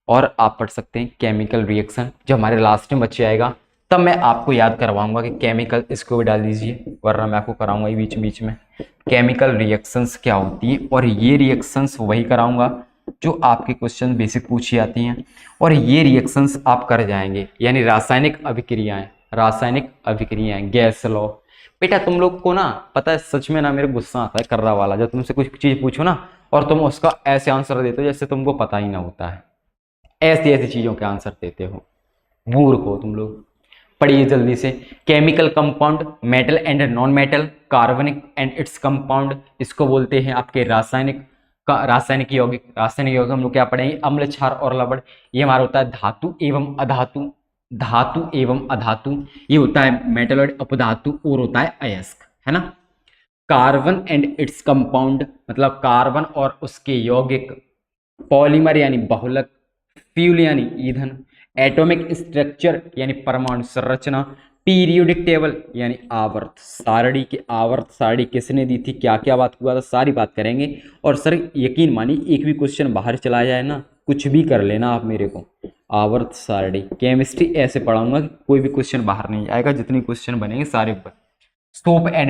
और आप पढ़ सकते हैं केमिकल रिएक्शन, जब हमारे लास्ट में बच्चे आएगा तब मैं आपको याद करवाऊंगा कि केमिकल, इसको भी डाल दीजिए वरना मैं आपको कराऊंगा ही बीच बीच में, केमिकल रिएक्शंस क्या होती है। और ये रिएक्शंस वही कराऊंगा जो आपके क्वेश्चन बेसिक पूछी जाती हैं, और ये रिएक्शंस आप कर जाएंगे, यानी रासायनिक अभिक्रियाएं, रासायनिक अभिक्रियाएं, गैस लॉ। बेटा तुम लोग को ना पता है सच में ना मेरे गुस्सा आता है कर्रा वाला, जब तुमसे कुछ चीज पूछो ना और तुम उसका ऐसे आंसर देते हो जैसे तुमको पता ही ना होता है, ऐसी ऐसी चीजों के आंसर देते हो, मूर्ख हो तुम लोग। पढ़िए जल्दी से, chemical compound, metal and non metal, कार्बनिक एंड इट्स कंपाउंड, इसको बोलते हैं आपके रासायनिक का, रासायनिक यौगिक, रासायनिक यौगिक हम लोग क्या पढ़ेंगे, अम्ल, क्षार और लवण। ये हमारा होता है धातु एवं अधातु, धातु एवं अधातु, ये होता है मेटल और अपधातु, और होता है अयस्क, है ना। कार्बन एंड इट्स कंपाउंड मतलब कार्बन और उसके यौगिक, पॉलीमर यानी बहुलक, फ्यूल यानी ईंधन, एटॉमिक स्ट्रक्चर यानी परमाणु संरचना, पीरियोडिक टेबल यानी आवर्त सारणी की, आवर्त सारणी किसने दी थी, क्या क्या बात हुआ था, सारी बात करेंगे। और सर यकीन मानिए एक भी क्वेश्चन बाहर चला जाए ना, कुछ भी कर लेना आप मेरे को, आवर्त सारणी केमिस्ट्री ऐसे पढ़ाऊंगा कि कोई भी क्वेश्चन बाहर नहीं आएगा, जितने क्वेश्चन बनेंगे सारे ऊपर। सोप एंड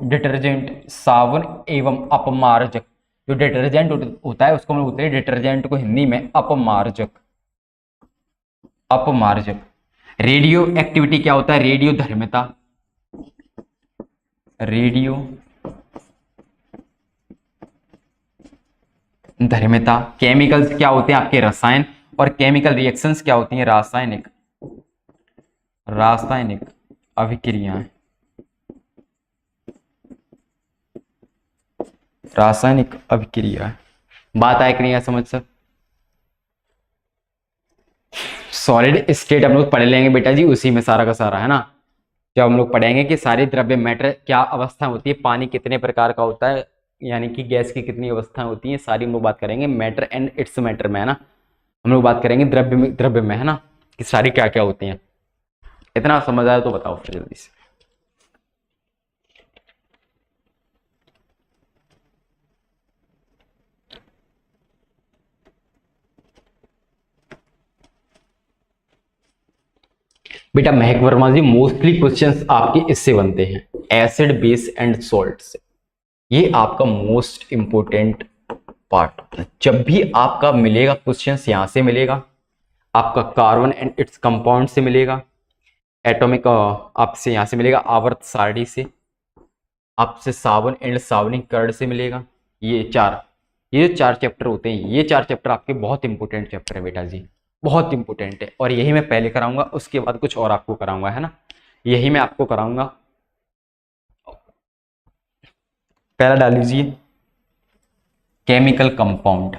डिटर्जेंट, साबुन एवं अपमार्जक, जो डिटर्जेंट होता है उसको हम लोग बोलते हैं डिटर्जेंट को हिंदी में अपमार्जक, अपमार्जक। रेडियो एक्टिविटी क्या होता है, रेडियो धर्मिता, रेडियो धर्मिता। केमिकल्स क्या होते हैं आपके रसायन, और केमिकल रिएक्शंस क्या होती हैं, रासायनिक, रासायनिक अभिक्रियाएं, रासायनिक अभिक्रिया। बात आए कि नहीं समझ सर। सॉलिड स्टेट हम लोग पढ़ लेंगे बेटा जी, उसी में सारा का सारा है ना, जब हम लोग पढ़ेंगे कि सारे द्रव्य मैटर क्या अवस्था होती है, पानी कितने प्रकार का होता है, यानी कि गैस की कितनी अवस्थाएं होती हैं, सारी हम लोग बात करेंगे मैटर एंड इट्स मैटर में, है ना। हम लोग बात करेंगे द्रव्य में है ना, कि सारी क्या क्या होती हैं। इतना समझ आया तो बताओ फिर जल्दी से। बेटा महक वर्मा जी मोस्टली क्वेश्चंस आपके इससे बनते हैं, एसिड बेस एंड सॉल्ट से, ये आपका मोस्ट इंपोर्टेंट पार्ट होता है। जब भी आपका मिलेगा क्वेश्चंस यहां से मिलेगा, आपका कार्बन एंड इट्स कंपाउंड से मिलेगा, एटॉमिक आपसे यहाँ से मिलेगा आवर्त सारणी से, आपसे सावन एंड सावनिक कर्ण से मिलेगा। ये जो चार चैप्टर होते हैं, ये चार चैप्टर आपके बहुत इंपॉर्टेंट चैप्टर है बेटा जी, बहुत इंपॉर्टेंट है। और यही मैं पहले कराऊंगा, उसके बाद कुछ और आपको कराऊंगा, है ना। यही मैं आपको कराऊंगा। पहला डाल लीजिए केमिकल कंपाउंड,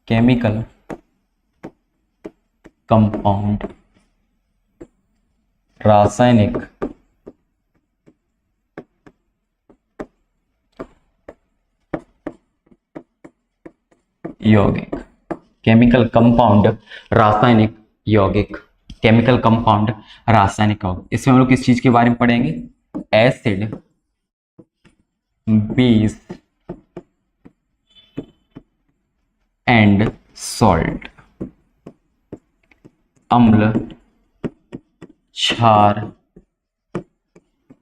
केमिकल कंपाउंड, रासायनिक यौगिक, केमिकल कंपाउंड रासायनिक यौगिक, केमिकल कंपाउंड रासायनिक यौगिक। इसमें हम लोग किस चीज के बारे में पढ़ेंगे? एसिड, बेस एंड सॉल्ट, अम्ल, क्षार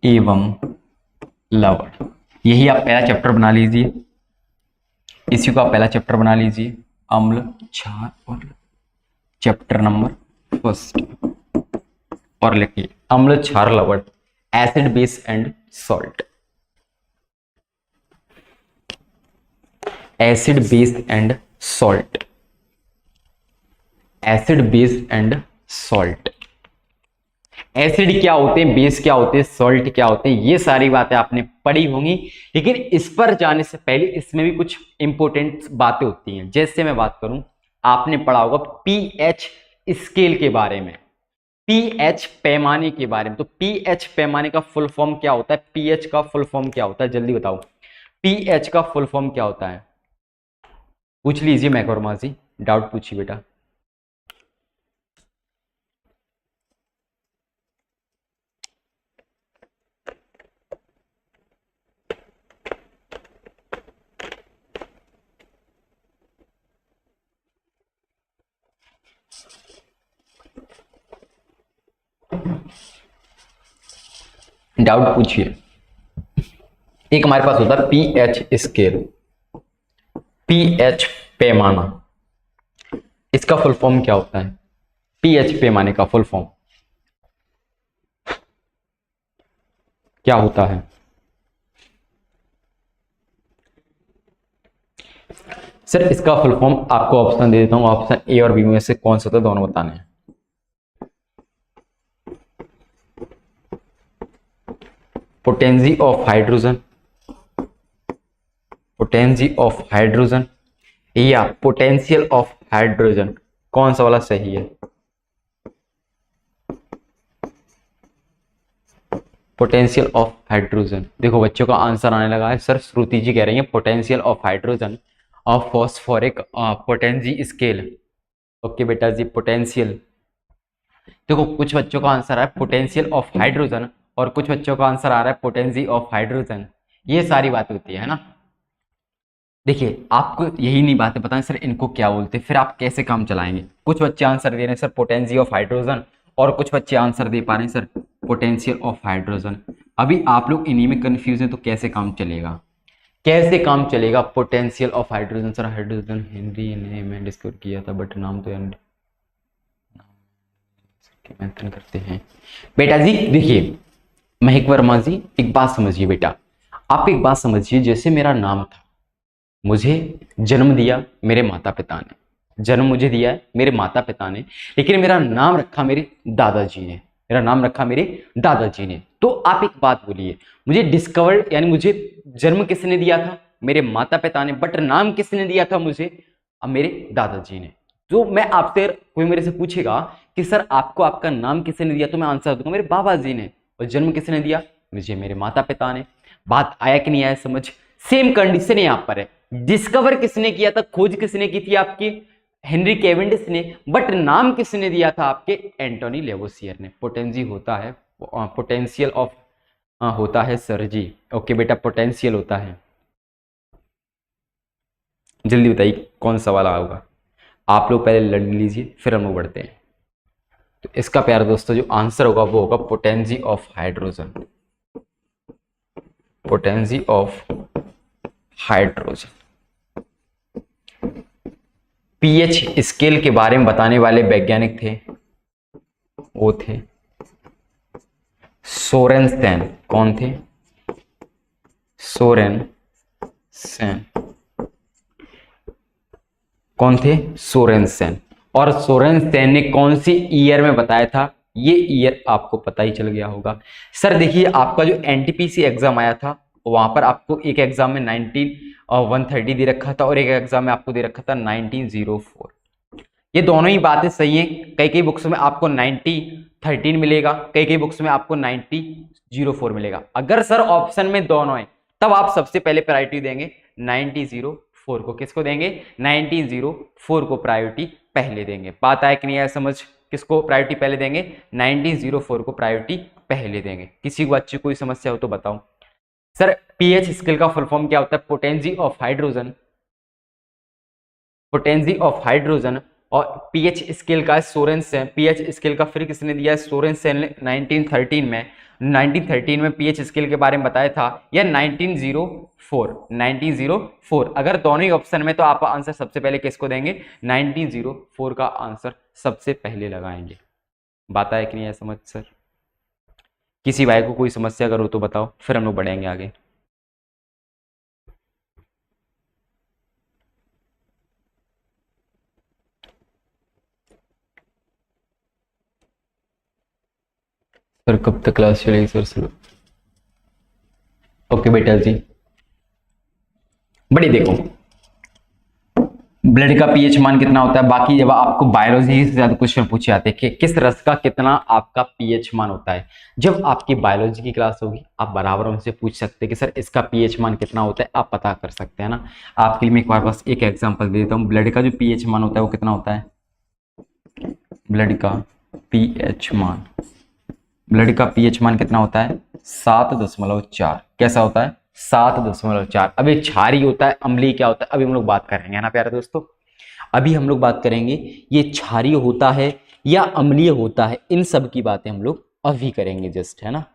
एवं लवण। यही आप पहला चैप्टर बना लीजिए, इसी को आप पहला चैप्टर बना लीजिए, अम्ल, क्षार और चैप्टर नंबर फर्स्ट। और लिखिए अम्ल, क्षार, लवण, acid, base and salt. Acid, base and salt, acid, base and salt. Acid क्या होते हैं, बेस क्या होते हैं, सॉल्ट क्या होते हैं, ये सारी बातें आपने पढ़ी होंगी। लेकिन इस पर जाने से पहले इसमें भी कुछ इंपॉर्टेंट बातें होती हैं। जैसे मैं बात करूं, आपने पढ़ा होगा पीएच स्केल के बारे में, पीएच पैमाने के बारे में। तो पीएच पैमाने का फुल फॉर्म क्या होता है, पीएच का फुल फॉर्म क्या होता है, जल्दी बताओ। पीएच का फुल फॉर्म क्या होता है? पूछ लीजिए मैक वर्मा जी, डाउट पूछिए बेटा। डाउट पूछिए। एक हमारे पास होता है पीएच स्केल, पीएच पैमाना, इसका फुल फॉर्म क्या होता है? पीएच पैमाने का फुल फॉर्म क्या होता है? सर इसका फुल फॉर्म आपको ऑप्शन दे देता हूं, ऑप्शन ए और बी में से कौन सा था, दोनों बताने हैं। Potency of hydrogen, potency of hydrogen या पोटेंशियल ऑफ हाइड्रोजन, कौन सा वाला सही है? Potential of hydrogen. देखो बच्चों का आंसर आने लगा है। सर श्रुति जी कह रही है potential of hydrogen of phosphoric potency scale. Okay बेटा जी, पोटेंशियल। देखो कुछ बच्चों का आंसर आ रहा है पोटेंशियल ऑफ हाइड्रोजन और कुछ बच्चों का आंसर आ रहा है पोटेंसी ऑफ हाइड्रोजन। ये सारी बात होती है ना। देखिए आपको यही नहीं बातें बताएं सर इनको क्या बोलते हैं, फिर आप कैसे काम चलाएंगे। कुछ बच्चे आंसर दे रहे हैं सर पोटेंसी ऑफ हाइड्रोजन और कुछ बच्चे आंसर दे पा रहे हैं सर पोटेंशियल ऑफ हाइड्रोजन। अभी आप लोग इन्हीं में कंफ्यूज हैं तो कैसे काम चलेगा, कैसे काम चलेगा? Potential of hydrogen sir, hydrogen Henry ने मैं डिस्कवर किया था बट नाम तो मेंशन करते हैं। बेटा जी देखिए महक वर्मा जी, एक बात समझिए बेटा, आप एक बात समझिए, जैसे मेरा नाम था, मुझे जन्म दिया मेरे माता पिता ने, जन्म मुझे दिया है मेरे माता पिता ने, लेकिन मेरा नाम रखा मेरे दादाजी ने, मेरा नाम रखा मेरे दादाजी ने। तो आप एक बात बोलिए, मुझे डिस्कवर्ड यानी मुझे जन्म किसने दिया था? मेरे माता पिता ने, बट नाम किसने दिया था मुझे? अब मेरे दादाजी ने। तो मैं आपसे, कोई मेरे से पूछेगा कि सर आपको आपका नाम किसने दिया, तो मैं आंसर दूंगा मेरे बाबा जी ने। और जन्म किसने दिया? मुझे मेरे माता पिता ने। बात आया कि नहीं आया समझ? सेम कंडीशन यहां पर है। डिस्कवर किसने किया था, खोज किसने की थी आपकी? हेनरी कैवेंडिश ने, बट नाम किसने दिया था आपके? एंटोनी लेवोसियर ने। पोटेंसी होता है, पोटेंशियल ऑफ होता है सर जी। ओके बेटा पोटेंशियल होता है। जल्दी बताइए कौन सा वाला होगा। आप लोग पहले लड़ लीजिए फिर हम लोग बढ़ते हैं। तो इसका प्यारे दोस्तों जो आंसर होगा वो होगा potency of hydrogen, potency of hydrogen. PH scale के बारे में बताने वाले वैज्ञानिक थे, वो थे सोरेनसेन। कौन थे? सोरेनसेन। कौन थे? सोरेनसेन। और सोरेनसेन ने कौन सी ईयर में बताया था? ये ईयर आपको पता ही चल गया होगा। सर देखिए, आपका जो एनटीपीसी एग्जाम आया था वहां पर आपको एक एग्जाम में 130 दे रखा था और एक एग्जाम में आपको दे रखा था 1904। ये दोनों ही बातें सही है। कई कई बुक्स में आपको 9013 मिलेगा, कई कई बुक्स में आपको 9004 मिलेगा। अगर सर ऑप्शन में दोनों है तब आप सबसे पहले प्रायोरिटी देंगे 9004 को। किसको देंगे? 1904 को प्रायोरिटी पहले देंगे। बात आया कि नहीं आया समझ? किसको प्रायोरिटी पहले देंगे? 1904 को प्रायोरिटी पहले देंगे। किसी को बच्चे कोई समस्या हो तो बताओ। सर पीएच स्केल का फुल फॉर्म क्या होता है? Potency of hydrogen. Potency of hydrogen. और पीएच स्केल का सोरेनसेन। पीएच स्केल का फिर किसने दिया है? सोरेनसेन ने 1913 में पीएच स्केल के बारे में बताया था, या 1904। अगर दोनों ही ऑप्शन में तो आप आंसर सबसे पहले किसको देंगे? 1904 का आंसर सबसे पहले लगाएंगे। बात आया कि नहीं है समझ सर? किसी भाई को कोई समस्या अगर हो तो बताओ, फिर हम लोग बढ़ेंगे आगे। सर कब तक क्लास चलेगी सर? ओके बेटा जी। बड़ी देखो, ब्लड का पीएच मान कितना होता है? बाकी जब आपको बायोलॉजी से ज्यादा क्वेश्चन पूछे जाते हैं कि किस रस का कितना आपका पीएच मान होता है, जब आपकी बायोलॉजी की क्लास होगी आप बराबर उनसे पूछ सकते हैं कि सर इसका पीएच मान कितना होता है, आप पता कर सकते हैं ना। आपके लिए मैं एक बार बस एक एग्जांपल दे देता हूँ। ब्लड का जो पीएच मान होता है वो कितना होता है? ब्लड का पीएच मान, ब्लड का पीएच मान कितना होता है? 7.4। कैसा होता है? 7.4। अब ये क्षारीय होता है, अम्लीय क्या होता है, अभी हम लोग बात करेंगे, है ना प्यारे दोस्तों। अभी हम लोग बात करेंगे ये क्षारीय होता है या अम्लीय होता है, इन सब की बातें हम लोग अभी करेंगे जस्ट, है ना।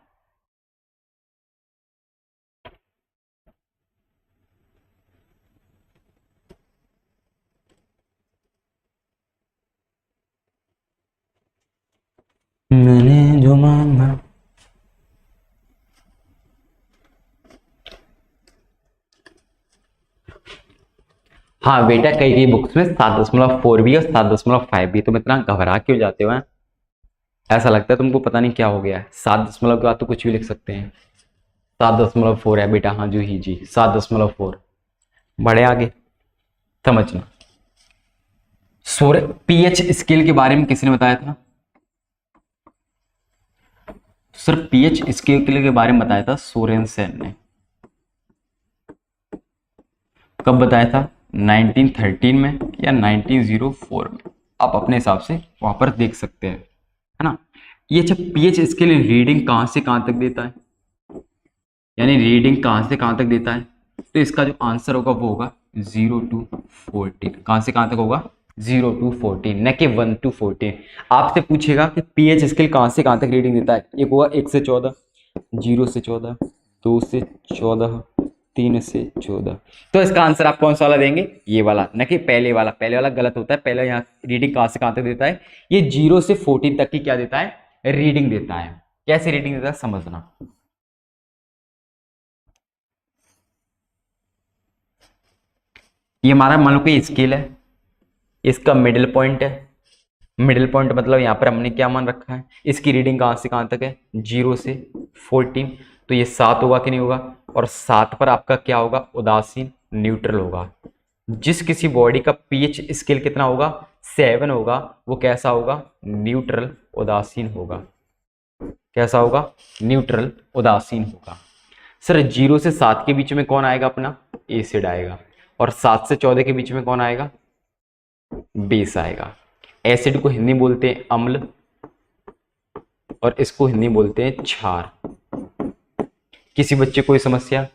मैंने जो मांगा। हाँ बेटा, कई कई बुक्स में 7.4 भी और 7.5 भी। तुम इतना घबरा क्यों जाते हो? ऐसा लगता है तुमको पता नहीं क्या हो गया है। 7 के बाद तो कुछ भी लिख सकते हैं। 7.4 है बेटा। हाँ जी, ही जी 7.4। बढ़े आगे, समझना। पीएच स्केल के बारे में किसने बताया था? सर पीएच स्केल के बारे में बताया था सोरेनसेन ने। कब बताया था? 1913 में या 1904 में, आप अपने हिसाब से वहां पर देख सकते हैं, है ना। ये जब पीएच स्केल रीडिंग कहां से कहां तक देता है, यानी रीडिंग कहां से कहां तक देता है, तो इसका जो आंसर होगा वो होगा 0 to 14। कहां से कहां तक होगा? 0 to 14, न कि 1 to 14। आपसे पूछेगा कि पीएच स्केल कहां से कहां तक रीडिंग देता है, एक होगा 1 से 14, 0 से 14, 2 से 14, 3 से 14। तो इसका आंसर आप कौन सा वाला देंगे? ये वाला, न कि पहले वाला। पहले वाला गलत होता है। पहले यहाँ रीडिंग कहां से कहां तक देता है, ये 0 से 14 तक की क्या देता है? रीडिंग देता है। कैसे रीडिंग देता है समझना। ये हमारा मान लो कि स्केल है, इसका मिडिल पॉइंट है। मिडिल पॉइंट मतलब यहाँ पर हमने क्या मान रखा है? इसकी रीडिंग कहाँ से कहाँ तक है? 0 से 14। तो ये 7 होगा कि नहीं होगा? और 7 पर आपका क्या होगा? उदासीन, न्यूट्रल होगा। जिस किसी बॉडी का पीएच स्केल कितना होगा? 7 होगा, वो कैसा होगा? न्यूट्रल, उदासीन होगा। कैसा होगा? न्यूट्रल, उदासीन होगा। सर 0 से 7 के बीच में कौन आएगा? अपना एसिड आएगा। और 7 से 14 के बीच में कौन आएगा? बेस आएगा। एसिड को हिंदी बोलते हैं अम्ल, और इसको हिंदी बोलते हैं क्षार। किसी बच्चे कोई समस्या?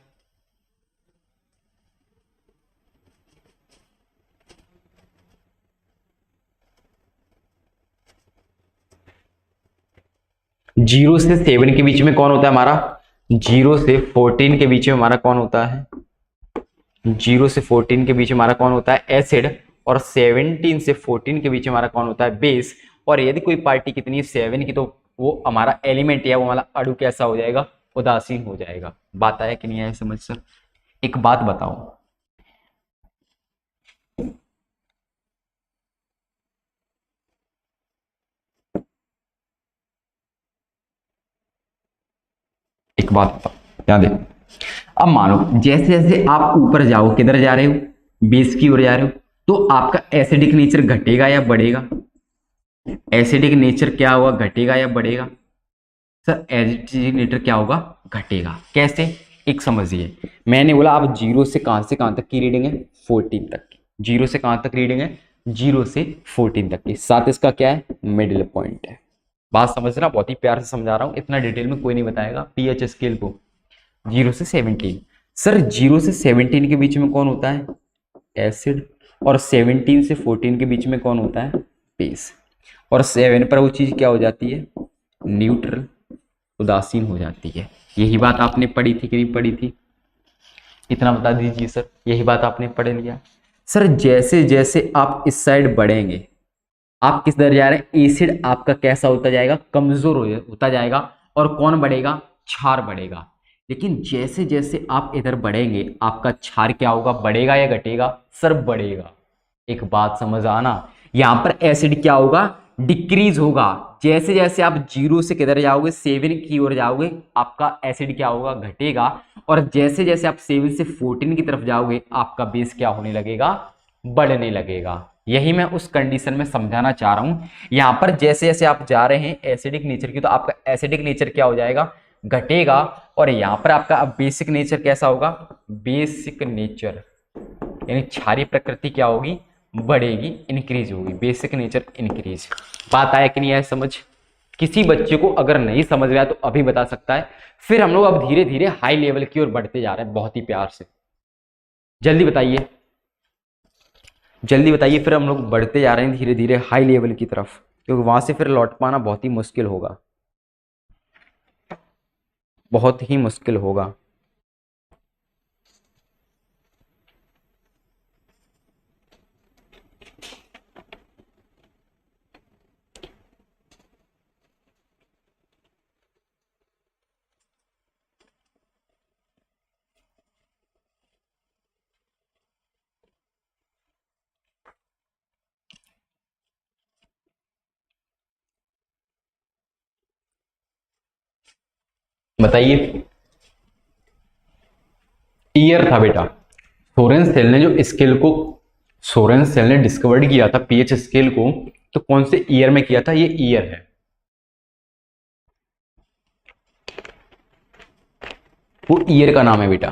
जीरो से 7 के बीच में कौन होता है हमारा? 0 से 14 के बीच में हमारा कौन होता है? 0 से 14 के बीच में हमारा कौन होता है? एसिड। और 17 से 14 के बीच में हमारा कौन होता है, बेस। और यदि कोई पार्टी कितनी है 7 की, तो वो हमारा एलिमेंट या वो हमारा अणु कैसा हो जाएगा, उदासीन हो जाएगा। बात आया कि नहीं आया समझ सर? एक बात बताओ, एक बात बताओ, ध्यान देखो। अब मानो जैसे जैसे आप ऊपर जाओ, किधर जा रहे हो, बेस की ओर जा रहे हो, तो आपका एसिडिक नेचर घटेगा या बढ़ेगा? एसिडिक नेचर क्या होगा, घटेगा या बढ़ेगा? सर एसिडिक नेचर क्या होगा, घटेगा। कैसे, एक समझिए, मैंने बोला आप जीरो से कहां तक की रीडिंग है, 14 तक की। जीरो से कहां तक रीडिंग है, 0 से 14 तक की। साथ इसका क्या है, मिडिल पॉइंट है। बात समझना, बहुत ही प्यार से समझा रहा हूं, इतना डिटेल में कोई नहीं बताएगा पीएच स्केल को। 0 से 17, सर 0 से 17 के बीच में कौन होता है, एसिड। और 17 से 14 के बीच में कौन होता है, बेस। और 7 पर वो चीज क्या हो जाती है, न्यूट्रल, उदासीन हो जाती है। यही बात आपने पढ़ी थी कि नहीं पढ़ी थी, इतना बता दीजिए सर, यही बात आपने पढ़ लिया। सर जैसे जैसे आप इस साइड बढ़ेंगे, आप किस तरह जा रहे हैं, एसिड आपका कैसा होता जाएगा, कमजोर होता जाएगा। और कौन बढ़ेगा, क्षार बढ़ेगा। लेकिन जैसे जैसे आप इधर बढ़ेंगे, आपका क्षार क्या होगा, बढ़ेगा या घटेगा, सर बढ़ेगा। एक बात समझ आना, यहां पर एसिड क्या होगा, डिक्रीज होगा। जैसे जैसे आप 0 से किधर जाओगे, 7 की ओर जाओगे, आपका एसिड क्या होगा, घटेगा। और जैसे जैसे आप 7 से 14 की तरफ जाओगे, आपका बेस क्या होने लगेगा, बढ़ने लगेगा। यही मैं उस कंडीशन में समझाना चाह रहा हूं। यहां पर जैसे जैसे आप जा रहे हैं एसिडिक नेचर की, तो आपका एसिडिक नेचर क्या हो जाएगा, घटेगा। और यहां पर आपका अब बेसिक नेचर कैसा होगा, बेसिक नेचर यानी क्षारीय प्रकृति क्या होगी, बढ़ेगी, इंक्रीज होगी। Basic nature increase. बात आया कि नहीं आया समझ? किसी बच्चे को अगर नहीं समझ रहा है तो अभी बता सकता है। फिर हम लोग अब धीरे धीरे हाई लेवल की ओर बढ़ते जा रहे हैं, बहुत ही प्यार से। जल्दी बताइए, जल्दी बताइए। फिर हम लोग बढ़ते जा रहे हैं धीरे धीरे हाई लेवल की तरफ, क्योंकि वहां से फिर लौट पाना बहुत ही मुश्किल होगा, बहुत ही मुश्किल होगा। बताइए, ईयर था बेटा। सोरेनसेल ने जो स्केल को, सोरेनसेल ने डिस्कवर्ड किया था पीएच स्केल को, तो कौन से ईयर में किया था, ये ईयर है। वो ईयर का नाम है बेटा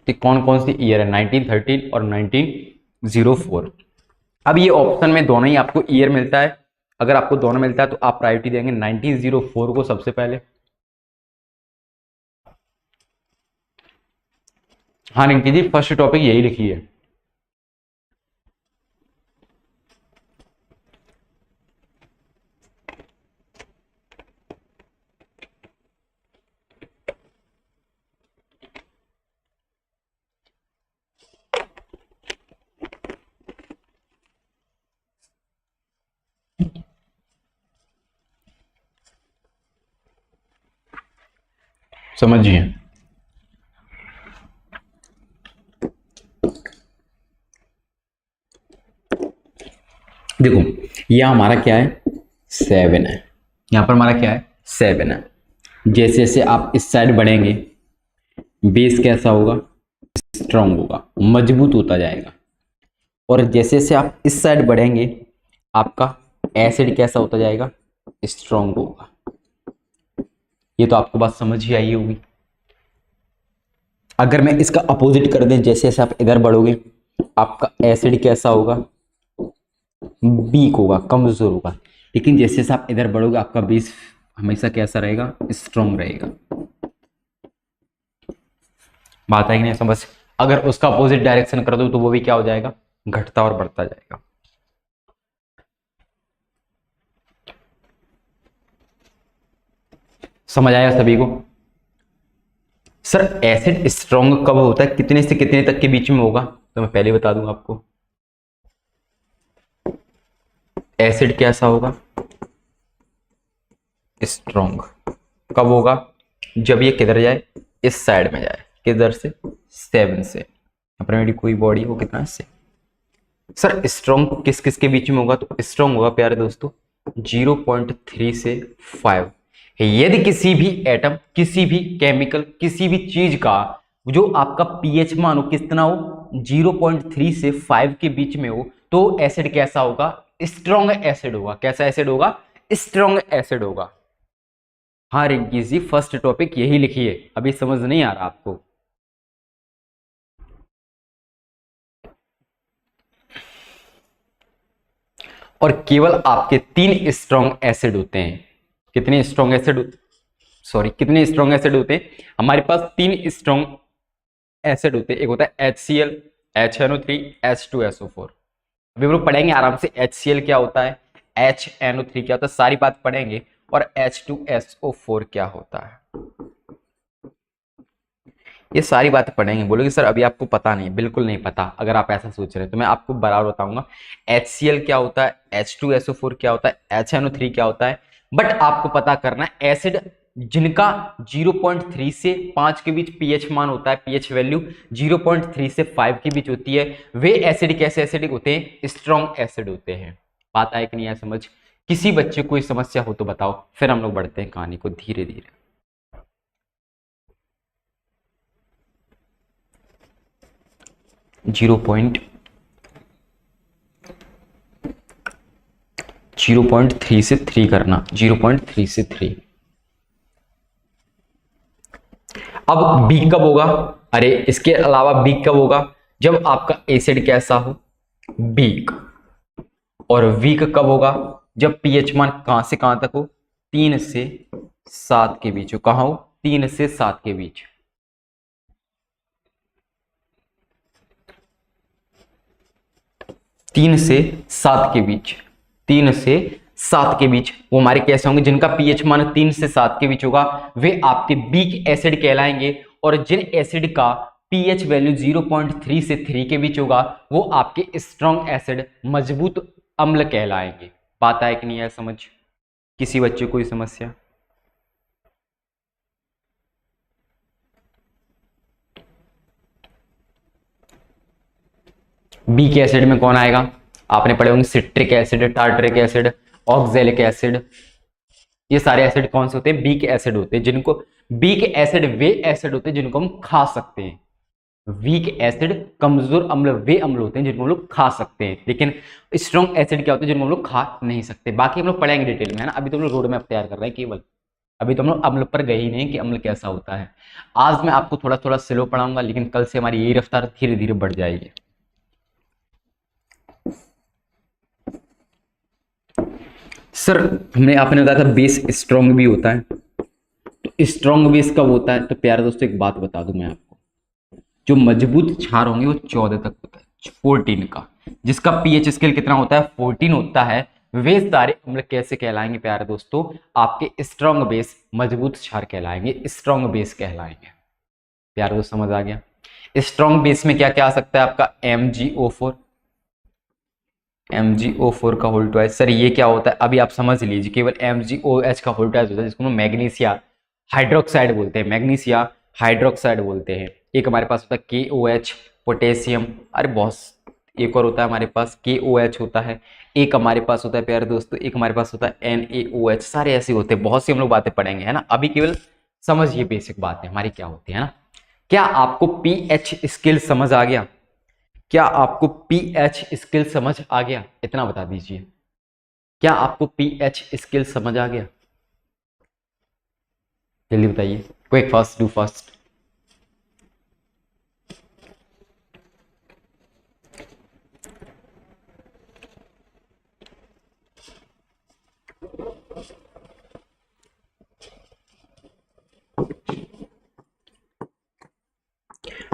कि कौन कौन सी ईयर है, 1913 और 1904। अब ये ऑप्शन में दोनों ही आपको ईयर मिलता है। अगर आपको दोनों मिलता है तो आप प्रायोरिटी देंगे 1904 को सबसे पहले। हाँ रिंकी जी, फर्स्ट टॉपिक यही लिखी है। समझिए, देखो यह हमारा क्या है, 7 है। यहां पर हमारा क्या है, 7 है। जैसे जैसे आप इस साइड बढ़ेंगे, बेस कैसा होगा, स्ट्रांग होगा, मजबूत होता जाएगा। और जैसे जैसे आप इस साइड बढ़ेंगे, आपका एसिड कैसा होता जाएगा, स्ट्रांग होगा। ये तो आपको बात समझ ही आई होगी। अगर मैं इसका अपोजिट कर दें, जैसे जैसे आप इधर बढ़ोगे, आपका एसिड कैसा होगा, वीक होगा, कमजोर होगा। लेकिन जैसे जैसे आप इधर बढ़ोगे, आपका बेस हमेशा कैसा रहेगा, स्ट्रांग रहेगा। बात है कि नहीं समझ? अगर उसका अपोजिट डायरेक्शन कर दो तो वो भी क्या हो जाएगा, घटता और बढ़ता जाएगा। समझ आया सभी को? सर एसिड स्ट्रांग कब होता है, कितने से कितने तक के बीच में होगा, तो मैं पहले बता दूंगा आपको। एसिड कैसा होगा? स्ट्रॉन्ग। कब होगा? जब ये किधर जाए? इस साइड में जाए। किधर से? 7 से। अपने मेरी कोई बॉडी हो कितना से? सर स्ट्रॉन्ग किस किस के बीच में होगा? तो स्ट्रॉन्ग होगा प्यारे दोस्तों 0.3 से 5। यदि किसी भी एटम, किसी भी केमिकल, किसी भी चीज का जो आपका पीएच मान हो कितना हो? 0.3 से 5 के बीच में हो, तो एसिड कैसा होगा? स्ट्रॉन्ग एसिड होगा। कैसा एसिड होगा? स्ट्रॉन्ग एसिड होगा। हाँ रिंकी जी, फर्स्ट टॉपिक यही लिखिए, अभी समझ नहीं आ रहा आपको? और केवल आपके 3 स्ट्रॉन्ग एसिड होते हैं। कितने स्ट्रॉन्ग एसिड? सॉरी, कितने स्ट्रॉन्ग एसिड होते हैं? हमारे पास 3 स्ट्रॉन्ग एसिड होते हैं। एक होता है HCl, HNO3, H2SO4। अभी हम लोग पढ़ेंगे आराम से HCl क्या होता है, HNO3 क्या होता है, सारी बात पढ़ेंगे। और H2SO4 क्या होता है, ये सारी बातें पढ़ेंगे। बोलोगे सर अभी आपको पता नहीं? बिल्कुल नहीं पता। अगर आप ऐसा सोच रहे हैं तो मैं आपको बराबर बताऊंगा HCl क्या होता है, H2SO4 क्या होता है, HNO3 क्या होता है। बट आपको पता करना है एसिड जिनका 0.3 से 5 के बीच पीएच मान होता है, पीएच वैल्यू 0.3 से 5 के बीच होती है, वे एसिड कैसे एसिडिक होते हैं? स्ट्रॉन्ग एसिड होते हैं। बात आए कि नहीं आया समझ? किसी बच्चे को कोई समस्या हो तो बताओ, फिर हम लोग बढ़ते हैं कहानी को धीरे धीरे। 0.3 से 3 करना, 0.3 से 3। अब बी कब होगा? अरे इसके अलावा बी कब होगा? जब आपका एसिड कैसा हो? वीक। और वीक कब होगा? जब पीएच मान कहां से कहां तक हो? 3 से 7 के बीच हो। कहां हो? 3 से 7 के बीच। तीन से सात के बीच, 3 से 7 के बीच वो हमारे कैसे होंगे? जिनका पीएच मान 3 से 7 के बीच होगा वे आपके वीक एसिड कहलाएंगे। और जिन एसिड का पीएच वैल्यू 0.3 से 3 के बीच होगा वो आपके स्ट्रॉन्ग एसिड, मजबूत अम्ल कहलाएंगे। बात आए कि नहीं है समझ? किसी बच्चे को कोई समस्या? बी के एसिड में कौन आएगा? आपने पढ़े होंगे citric acid, tartaric acid, oxalic acid. ये सारे एसिड कौन से होते हैं? बीक एसिड होते हैं। जिनको बीक एसिड वे एसिड होते हैं जिनको हम खा सकते हैं। वीक एसिड, कमजोर अम्ल, वे अम्ल होते हैं जिनको हम लोग खा सकते हैं। लेकिन स्ट्रॉन्ग एसिड क्या होते हैं? जिनको हम लोग खा नहीं सकते। बाकी हम लोग पढ़ेंगे डिटेल में, है ना। अभी तो हम लोग रोड मैप तैयार कर रहे हैं केवल। अभी तो हम लोग अम्ल पर गए ही नहीं कि अम्ल कैसा होता है। आज मैं आपको थोड़ा थोड़ा स्लो पढ़ाऊंगा, लेकिन कल से हमारी यही रफ्तार धीरे धीरे बढ़ जाएगी। सर हमने आपने बताया था बेस स्ट्रॉन्ग भी होता है, तो स्ट्रॉन्ग बेस कब होता है? तो प्यारे दोस्तों एक बात बता दूं मैं आपको, जो मजबूत क्षार होंगे वो 14 तक होता है, 14 का। जिसका पीएच स्केल कितना होता है? 14 होता है। वे सारे अम्ल कैसे कहलाएंगे प्यारे दोस्तों? आपके स्ट्रॉन्ग बेस, मजबूत क्षार कहलाएंगे, स्ट्रॉन्ग बेस कहलाएंगे। प्यारे दोस्त समझ आ गया? स्ट्रॉन्ग बेस में क्या क्या आ सकता है आपका? MgO4, MgO4 का होल ट्वाइस। सर ये क्या होता है? अभी आप समझ लीजिए, केवल MgOH का होल ट्वाइस होता है, जिसको हम मैग्नीशिया हाइड्रोक्साइड बोलते हैं, मैग्नीशिया हाइड्रोक्साइड बोलते हैं। एक हमारे पास होता है KOH, पोटेशियम। अरे बहुत, एक और होता है हमारे पास KOH होता है। एक हमारे पास होता है प्यारे दोस्तों, एक हमारे पास होता है NaOH। सारे ऐसे होते हैं, बहुत सी हम लोग बातें पढ़ेंगे, है ना। अभी केवल समझिए बेसिक बातें हमारी क्या होती है ना। क्या आपको पीएच स्केल समझ आ गया? क्या आपको पीएच स्केल समझ आ गया? इतना बता दीजिए, क्या आपको पीएच स्केल समझ आ गया? जल्दी बताइए, quick fast, do fast.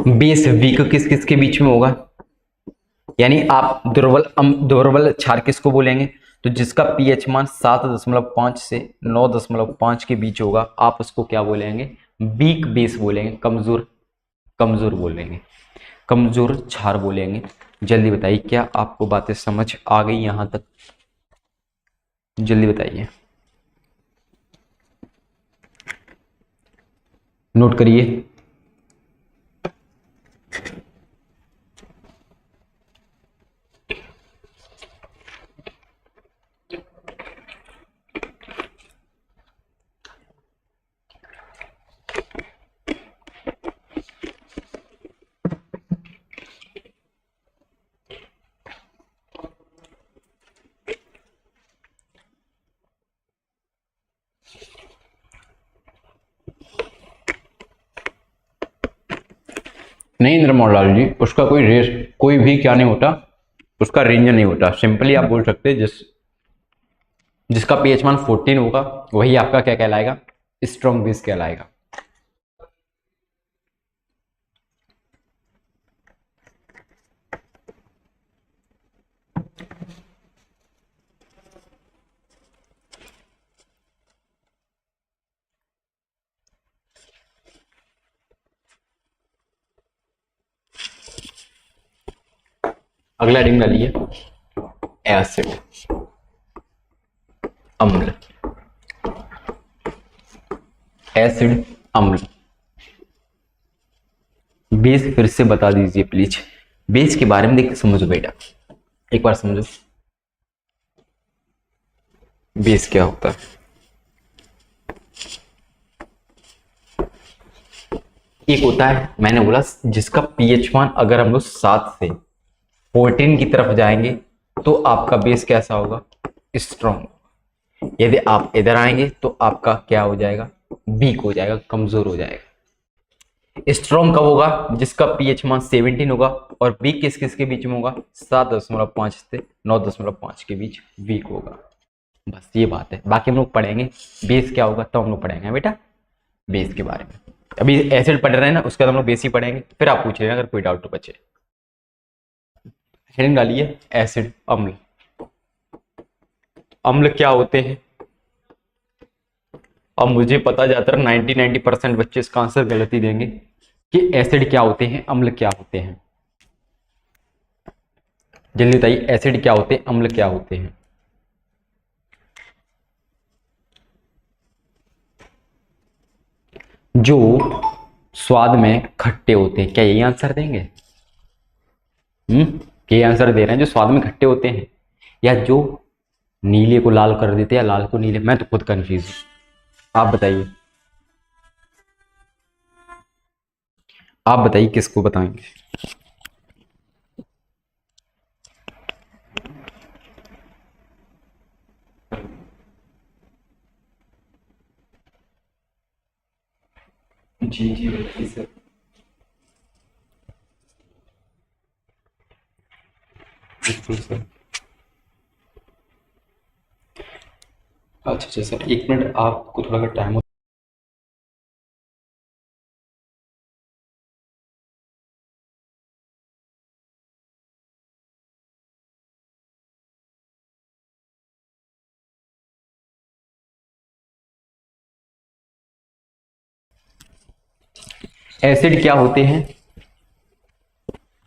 Base weak किस किस के बीच में होगा? यानी आप दुर्बल क्षार किसको बोलेंगे? तो जिसका पीएच मान 7.5 से 9.5 के बीच होगा, आप उसको क्या बोलेंगे? वीक बेस बोलेंगे, कमजोर, कमजोर बोलेंगे, कमजोर क्षार बोलेंगे। जल्दी बताइए, क्या आपको बातें समझ आ गई यहां तक? जल्दी बताइए, नोट करिए। नहीं इंद्रमोहनलाल जी, उसका कोई रेस, कोई भी क्या नहीं होता, उसका रेंज नहीं होता। सिंपली आप बोल सकते हैं जिसका पीएच मान 14 होगा वही आपका क्या कहलाएगा, स्ट्रॉन्ग बेस कहलाएगा। अगला हेडिंग डालिए, एसिड, अम्ल। एसिड, अम्ल, बेस फिर से बता दीजिए प्लीज। बेस के बारे में देख समझो बेटा, एक बार समझो बेस क्या होता है। एक होता है, मैंने बोला जिसका पीएच मान अगर हम लोग 7 से 14 की तरफ जाएंगे तो आपका बेस कैसा होगा, स्ट्रॉन्ग। यदि आप इधर आएंगे तो आपका क्या हो जाएगा, वीक हो जाएगा, कमजोर हो जाएगा। स्ट्रॉन्ग कब होगा, जिसका पीएच मान 17 होगा और वीक किस किस के बीच में होगा, 7.5 से 9.5 के बीच वीक होगा। बस ये बात है, बाकी हम लोग पढ़ेंगे बेस क्या होगा तो हम लोग पढ़ेंगे बेटा बेस के बारे में। अभी एसिड पढ़ रहे हैं ना, उसके बाद हम लोग बेस ही पढ़ेंगे, फिर आप पूछ लेना अगर कोई डाउट तो बचे। हेडिंग डालिए, एसिड, अम्ल। अम्ल क्या होते हैं, अब मुझे पता जाता है 90% बच्चे इसका आंसर गलत ही देंगे कि एसिड क्या होते हैं, अम्ल क्या होते हैं। जल्दी बताइए, एसिड क्या होते हैं, अम्ल क्या होते हैं। जो स्वाद में खट्टे होते हैं, क्या यही आंसर देंगे? यही आंसर दे रहे हैं, जो स्वाद में खट्टे होते हैं, या जो नीले को लाल कर देते हैं या लाल को नीले। मैं तो खुद कंफ्यूज हूं, आप बताइए, आप बताइए किसको बताएंगे। जी जी बताइए सर। बिल्कुल सर। अच्छा अच्छा सर, 1 मिनट आपको थोड़ा सा टाइम। एसिड क्या होते हैं,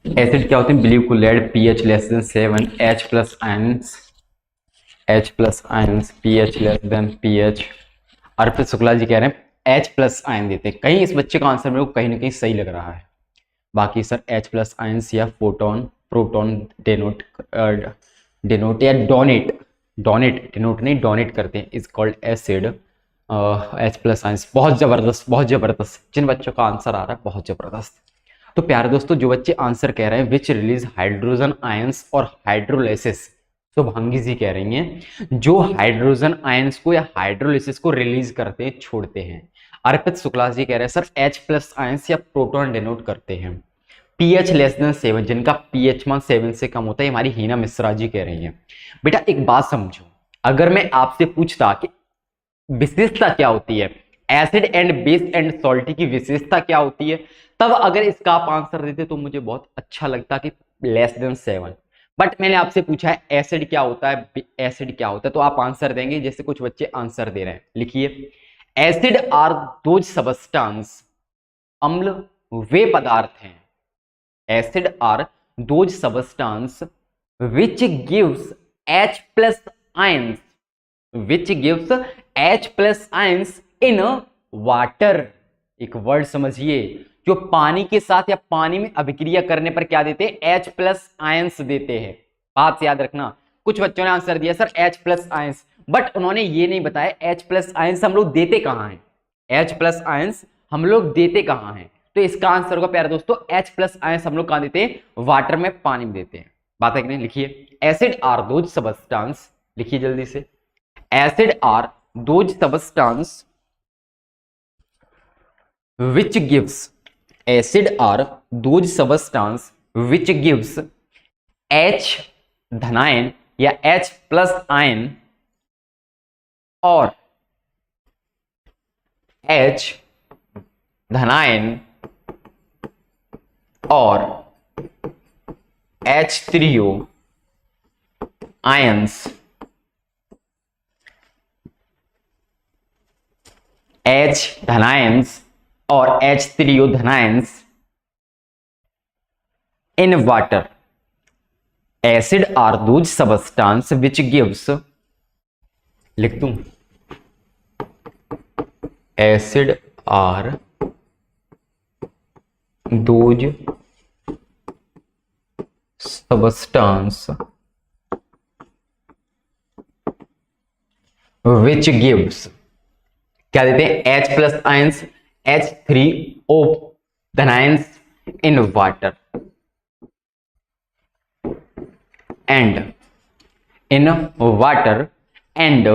एसिड क्या होते हैं, बिलीव कोलेड, pH less than 7, H plus ions, H plus ions, pH less than pH. Arpit Shukla ji कह रहे हैं H प्लस आयन देते हैं। कहीं इस बच्चे का आंसर मेरे को कहीं ना कहीं सही लग रहा है। बाकी सर H प्लस आयंस या फोटोन प्रोटोन डेनोट डेनोट या डोनेट, डोनेट डेनोट नहीं डोनेट करते हैं, is called acid. H plus ions, बहुत जबरदस्त, बहुत जबरदस्त। जिन बच्चों का आंसर आ रहा है बहुत जबरदस्त। तो प्यारे दोस्तों, जो बच्चे आंसर कह रहे हैं विच रिलीज हाइड्रोजन आयंस और हाइड्रोलाइसिस, तो भांगी जी कह रही हैं जो हाइड्रोजन आयंस को या हाइड्रोलाइसिस को रिलीज करते हैं, छोड़ते हैं। अर्पित शुक्ला जी कह रहे हैं सर H प्लस आयंस या प्रोटॉन डिनोट करते हैं। पीएच लेस देन 7, जिनका पीएच मान 7 से कम होता है, हमारी हीना मिश्रा जी कह रही हैं। बेटा एक बात समझो, अगर मैं आपसे पूछता कि विशेषता क्या होती है, acid and base and salty की विशेषता क्या होती है, तब अगर इसका आप आंसर देते तो मुझे बहुत अच्छा लगता कि लेस देन 7। बट मैंने आपसे पूछा है एसिड क्या होता है, एसिड क्या होता है, तो आप आंसर देंगे जैसे कुछ बच्चे आंसर दे रहे हैं। लिखिए, एसिड आर दोज सबस्टेंस, अम्ल वे पदार्थ हैं, acid are those substance which gives H plus ions which gives H plus ions in water. एक वर्ड समझिए, जो पानी के साथ या पानी में अभिक्रिया करने पर क्या देते हैं, H प्लस आयंस देते हैं। बात याद रखना, कुछ बच्चों ने आंसर दिया sir H plus ions, but उन्होंने ये नहीं बताया H प्लस आयंस हम लोग देते कहां हैं, H प्लस आयंस हम लोग देते कहां हैं। तो इसका आंसर होगा प्यारे दोस्तों, H प्लस आयंस हम लोग कहां देते हैं, वाटर में, पानी में देते हैं। बात है कि नहीं, लिखिए एसिड आर दोज सबस्टेंस, लिखिए जल्दी से, acid are those substance which gives, acid are those substance which gives H धनायन या H प्लस आयन और H धनायन और H3O आयंस, H धनायंस और H3O धनायंस in water. Acid are those substance which gives, लिख दूं, acid are those substance which gives, क्या देते हैं, H प्लस आयंस, H3O धनायंस in water and in water and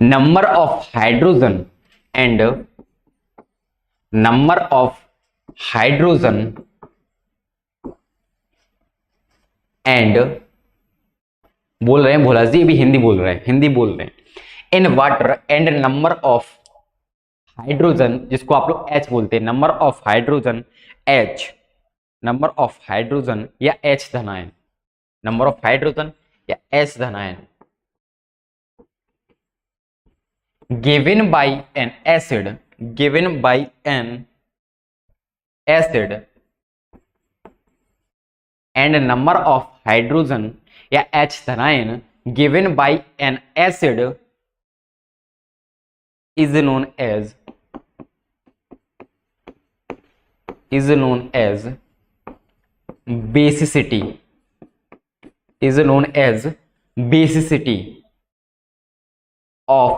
number of hydrogen and number of hydrogen and बोल रहे हैं भोला जी, भी हिंदी बोल रहे हैं, हिंदी बोल रहे हैं। In water and number of hydrogen, जिसको आप लोग H बोलते हैं, number of hydrogen H, number of hydrogen या H धनायन, नंबर ऑफ हाइड्रोजन या H धनायन given by an acid, given by an acid and number of hydrogen या H धनायन given by an acid is known as basicity, is known as basicity of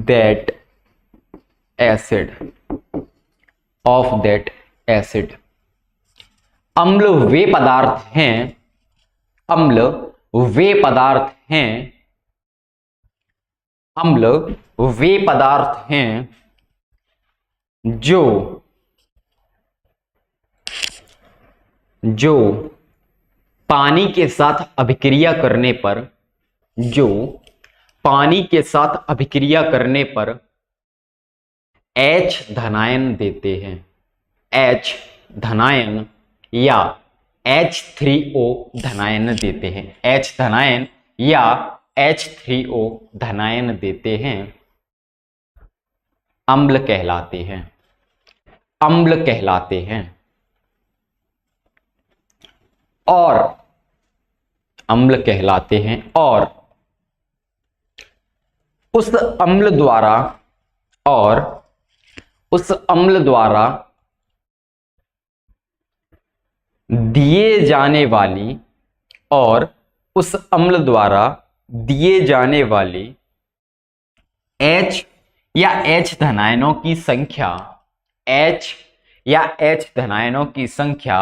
that acid, of that acid। अम्ल वे पदार्थ हैं, अम्ल वे पदार्थ हैं, अम्ल वे पदार्थ हैं जो पानी के साथ अभिक्रिया करने पर, जो पानी के साथ अभिक्रिया करने पर H धनायन देते हैं, H धनायन या H3O धनायन देते हैं, H धनायन या H3O धनायन देते हैं, अम्ल कहलाते हैं, अम्ल कहलाते हैं। और अम्ल कहलाते हैं और उस अम्ल द्वारा, और उस अम्ल द्वारा दिए जाने वाली, और उस अम्ल द्वारा दिए जाने वाली H या H धनायनों की संख्या, H या H धनायनों की संख्या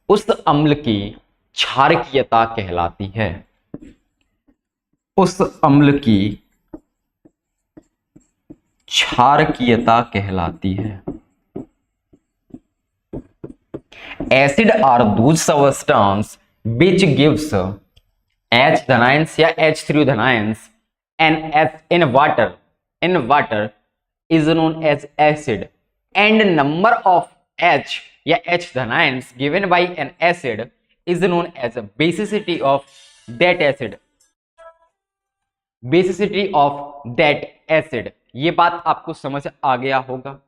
उस अम्ल की क्षारकीयता कहलाती है, उस अम्ल की क्षारकीयता कहलाती है। Acid are those substance which gives H धनायंस या H3O धनायंस in water is known as acid, and number of H या H धनायंस given by an acid is known as a basicity of that acid, basicity of that acid ये बात आपको समझ आ गया होगा।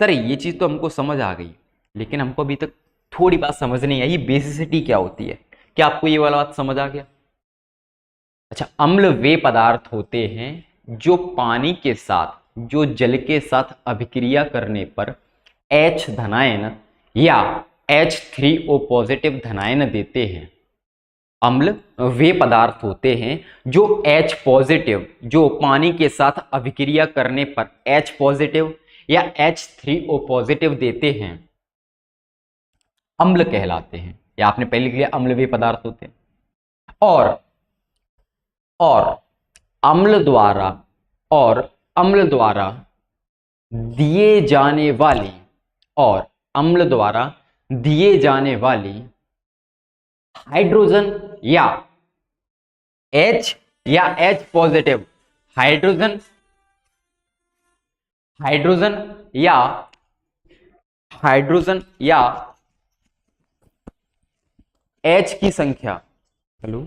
सर ये चीज तो हमको समझ आ गई, लेकिन हमको अभी तक थोड़ी बात समझ नहीं आई, बेसिसिटी क्या होती है। क्या आपको ये वाला बात समझ आ गया? अच्छा, अम्ल वे पदार्थ होते हैं जो पानी के साथ, जो जल के साथ अभिक्रिया करने पर H धनायन या H3O पॉजिटिव धनायन देते हैं। अम्ल वे पदार्थ होते हैं जो H पॉजिटिव, जो पानी के साथ अभिक्रिया करने पर H पॉजिटिव या H3O पॉजिटिव देते हैं, अम्ल कहलाते हैं। या आपने पहले लिख लिया अम्ल वे पदार्थ होते हैं। और अम्ल द्वारा दिए जाने वाली, और अम्ल द्वारा दिए जाने वाली हाइड्रोजन या H या H पॉजिटिव, हाइड्रोजन या H की संख्या, हेलो,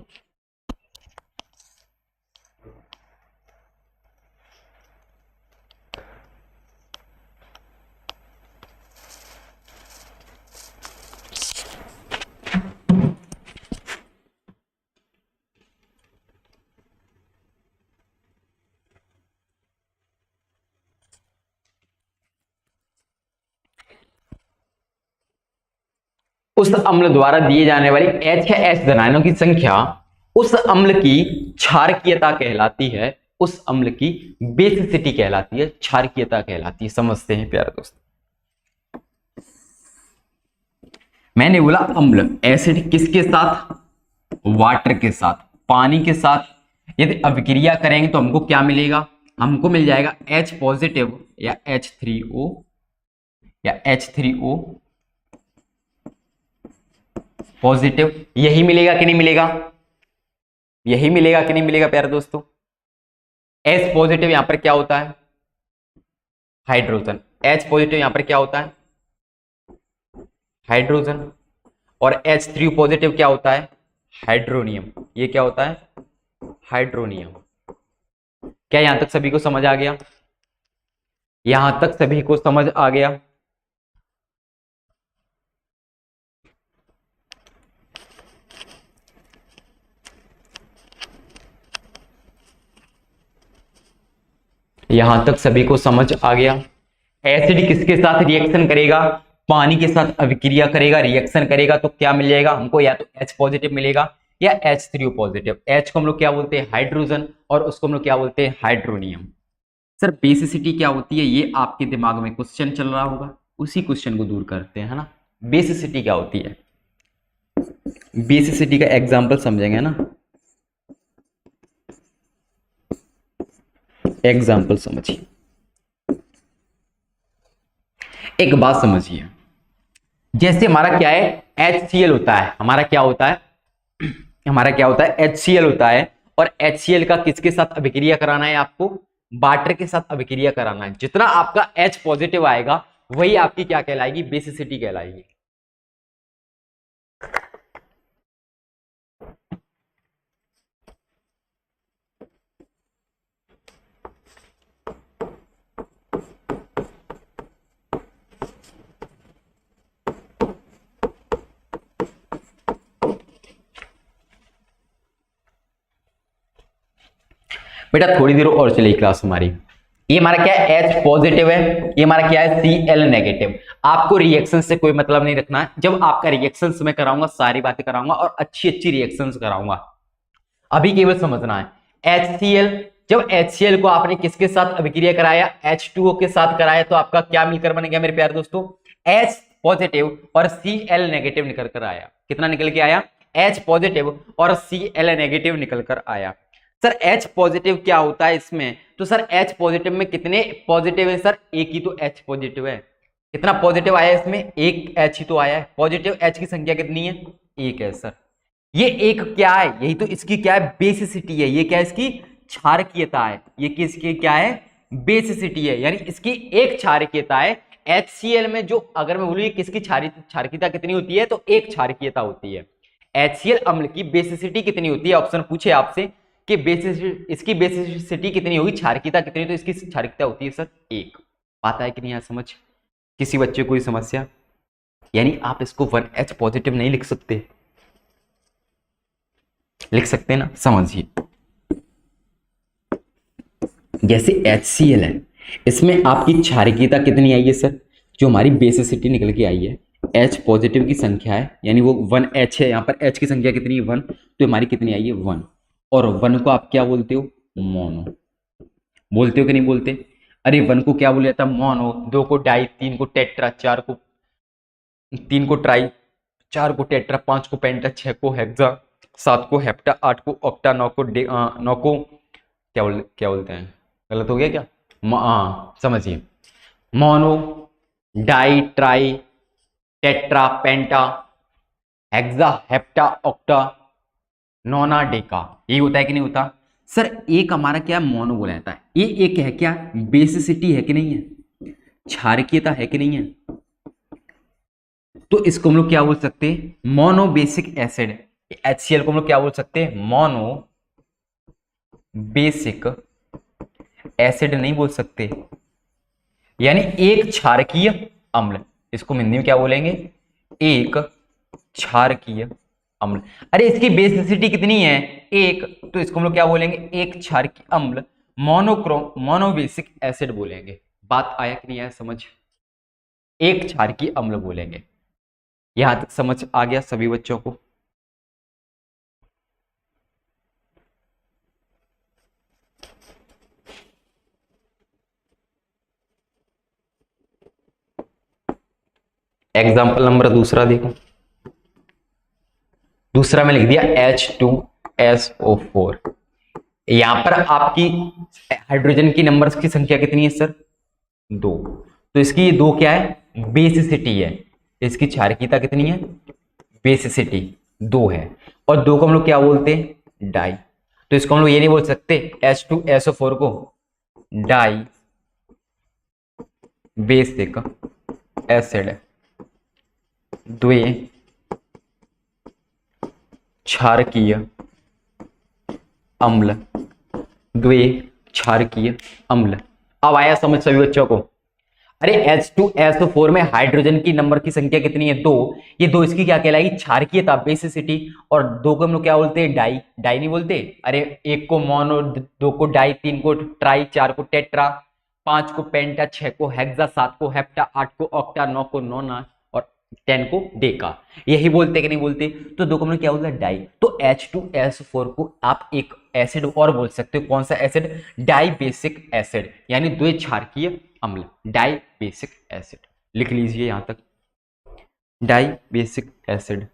उस अम्ल द्वारा दिए जाने वाली H या H धनायनों की संख्या उस अम्ल की क्षारकीयता कहलाती है, उस अम्ल की बेसिसिटी कहलाती है, क्षारकीयता कहलाती है। समझते हैं प्यारे दोस्त। मैंने बोला अम्ल, एसिड किसके साथ? वाटर के साथ, पानी के साथ यदि अभिक्रिया करेंगे तो हमको क्या मिलेगा? हमको मिल जाएगा H पॉजिटिव या H3O पॉजिटिव। यही मिलेगा कि नहीं मिलेगा? यही मिलेगा कि नहीं मिलेगा प्यारे दोस्तों? H पॉजिटिव यहां पर क्या होता है? हाइड्रोजन। H पॉजिटिव यहां पर क्या होता है? हाइड्रोजन। और H3 पॉजिटिव क्या होता है? हाइड्रोनियम। ये क्या होता है? हाइड्रोनियम। क्या यहां तक सभी को समझ आ गया? यहां तक सभी को समझ आ गया? यहां तक सभी को समझ आ गया? एसिड किसके साथ रिएक्शन करेगा? पानी के साथ अभिक्रिया करेगा, रिएक्शन करेगा, तो क्या मिल जाएगा हमको? या तो H पॉजिटिव मिलेगा या H3O पॉजिटिव। H को हम लोग क्या बोलते हैं? हाइड्रोजन। और उसको हम लोग क्या बोलते हैं? हाइड्रोनियम। सर बेसिसिटी क्या होती है? ये आपके दिमाग में क्वेश्चन चल रहा होगा, उसी क्वेश्चन को दूर करते हैं, है ना। बेसिसिटी क्या होती है? बेसिसिटी का एग्जाम्पल समझेंगे ना। एग्जाम्पल समझिए, एक बात समझिए। जैसे हमारा क्या है? HCl होता है। हमारा क्या होता है? हमारा क्या होता है? HCl होता है। और HCl का किसके साथ अभिक्रिया कराना है आपको? वाटर के साथ अभिक्रिया कराना है। जितना आपका H पॉजिटिव आएगा वही आपकी क्या कहलाएगी? बेसिसिटी कहलाएगी। बेटा थोड़ी देर और चलेगी क्लास हमारी। ये हमारा क्या है? H पॉजिटिव है। ये हमारा क्या है? Cl negative. आपको रिएक्शन से कोई मतलब नहीं रखना है। जब आपका रिएक्शन मैं कराऊंगा सारी बातें कराऊंगा और अच्छी अच्छी रिएक्शंस कराऊंगा। अभी केवल समझना है HCl। जब HCl को आपने किसके साथ अभिक्रिया कराया? H2O के साथ कराया, तो आपका क्या मिलकर बनेगा मेरे प्यारे दोस्तों? H पॉजिटिव और Cl नेगेटिव निकल कर आया। कितना निकल के आया? H पॉजिटिव और Cl नेगेटिव निकल कर आया। सर H पॉजिटिव क्या होता है इसमें? तो सर H पॉजिटिव में कितने पॉजिटिव है? सर एक ही तो H पॉजिटिव है। कितना पॉजिटिव आया इसमें? एक H ही तो आया है। पॉजिटिव H की संख्या कितनी है? एक है सर। ये एक क्या है? यही तो इसकी क्या है? बेसिसिटी है। ये क्या है? इसकी क्षारकीयता है। ये किसकी क्या है? बेसिसिटी है। यानी इसकी एक क्षारकीयता है। HCl में जो अगर मैं बोलूँ किसकी क्षारकीयता कितनी होती है, तो एक क्षारकीयता होती है। HCl अम्ल की बेसिसिटी कितनी होती है? ऑप्शन पूछे आपसे कि इसकी बेसिसिटी कितनी होगी, क्षारकीयता कितनी, तो इसकी क्षारकीयता होती है सर 1। बात है कि नहीं यार समझ? किसी बच्चे को कोई समस्या? यानी आप इसको 1H पॉजिटिव नहीं लिख सकते, लिख सकते ना, समझिए। जैसे HCl है, इसमें आपकी क्षारकीयता कितनी आई है सर, जो हमारी बेसिसिटी निकल के आई है, H पॉजिटिव की संख्या है, यानी वो 1H है, यहाँ पर H की संख्या कितनी है 1, तो हमारी कितनी आई है 1। और 1 को आप क्या बोलते हो, मोनो बोलते हो कि नहीं बोलते? अरे 1 को क्या बोला जाता है, मोनो। 2 को डाई, 3 को टेट्रा, 3 को ट्राई, 4 को टेट्रा, 5 को पेंटा, 6 को हेक्सा, 7 को हेप्टा, 8 को ऑक्टा, 9 को क्या बोलते हैं, गलत हो गया क्या? समझिए, मोनो, डाई, ट्राई, टेट्रा, पेंटा, हेक्सा, हेप्टा, ऑक्टा, नोना, डेका, यही होता है कि नहीं होता? सर एक हमारा क्या मोनो बोला जाता है, ये एक है क्या, बेसिसिटी है कि नहीं है, क्षारकीयता है कि नहीं है? तो इसको हम लोग क्या बोल सकते हैं, मोनो बेसिक एसिड। HCl को हम लोग क्या बोल सकते हैं, मोनो बेसिक एसिड नहीं बोल सकते, यानी एक क्षारकीय अम्ल। इसको हिंदी में क्या बोलेंगे, एक क्षारकीय अम्ल। अरे इसकी बेसिसिटी कितनी है, 1, तो इसको हम लोग क्या बोलेंगे, एक क्षारकीय अम्ल, मोनोबेसिक एसिड बोलेंगे। बात आया कि नहीं आया समझ? एक क्षारकीय अम्ल बोलेंगे। यहां तक समझ आ गया सभी बच्चों को? एग्जाम्पल नंबर दूसरा देखो। दूसरा में लिख दिया H2SO4। यहां पर आपकी हाइड्रोजन की नंबर्स की संख्या कितनी है सर, 2। तो इसकी ये 2 क्या है, बेसिसिटी है। इसकी क्षारकीयता कितनी है, बेसिसिटी 2 है। और 2 को हम लोग क्या बोलते हैं, डाई। तो इसको हम लोग ये नहीं बोल सकते H2SO4 को डाई बेसिक एसिड द्वे क्षारकीय अम्ल, द्वे क्षारकीय अम्ल। अब आया समझ सभी बच्चों को? अरे H2SO4 में हाइड्रोजन की नंबर की संख्या कितनी है, 2। ये 2 इसकी क्या कहलाएगी, क्षारकीयता, बेसिसिटी। और 2 को हम लोग क्या बोलते हैं, डाई। डाई नहीं बोलते? अरे 1 को मोनो, 2 को डाई, 3 को ट्राई, 4 को टेट्रा, 5 को पेंटा, 6 को हेक्सा, 7 को हेप्टा, 8 को ऑक्टा, 9 को नोना और 10 को डेका। यही बोलते कि नहीं बोलते? तो 2 को हम लोग क्या बोलते हैं, डाई। तो H2SO4 को आप एक एसिड और बोल सकते हो, कौन सा एसिड, डाई बेसिक एसिड, यानी द्वे क्षारकीय अम्ल, डाई बेसिक एसिड। लिख लीजिए यहां तक, डाई बेसिक एसिड।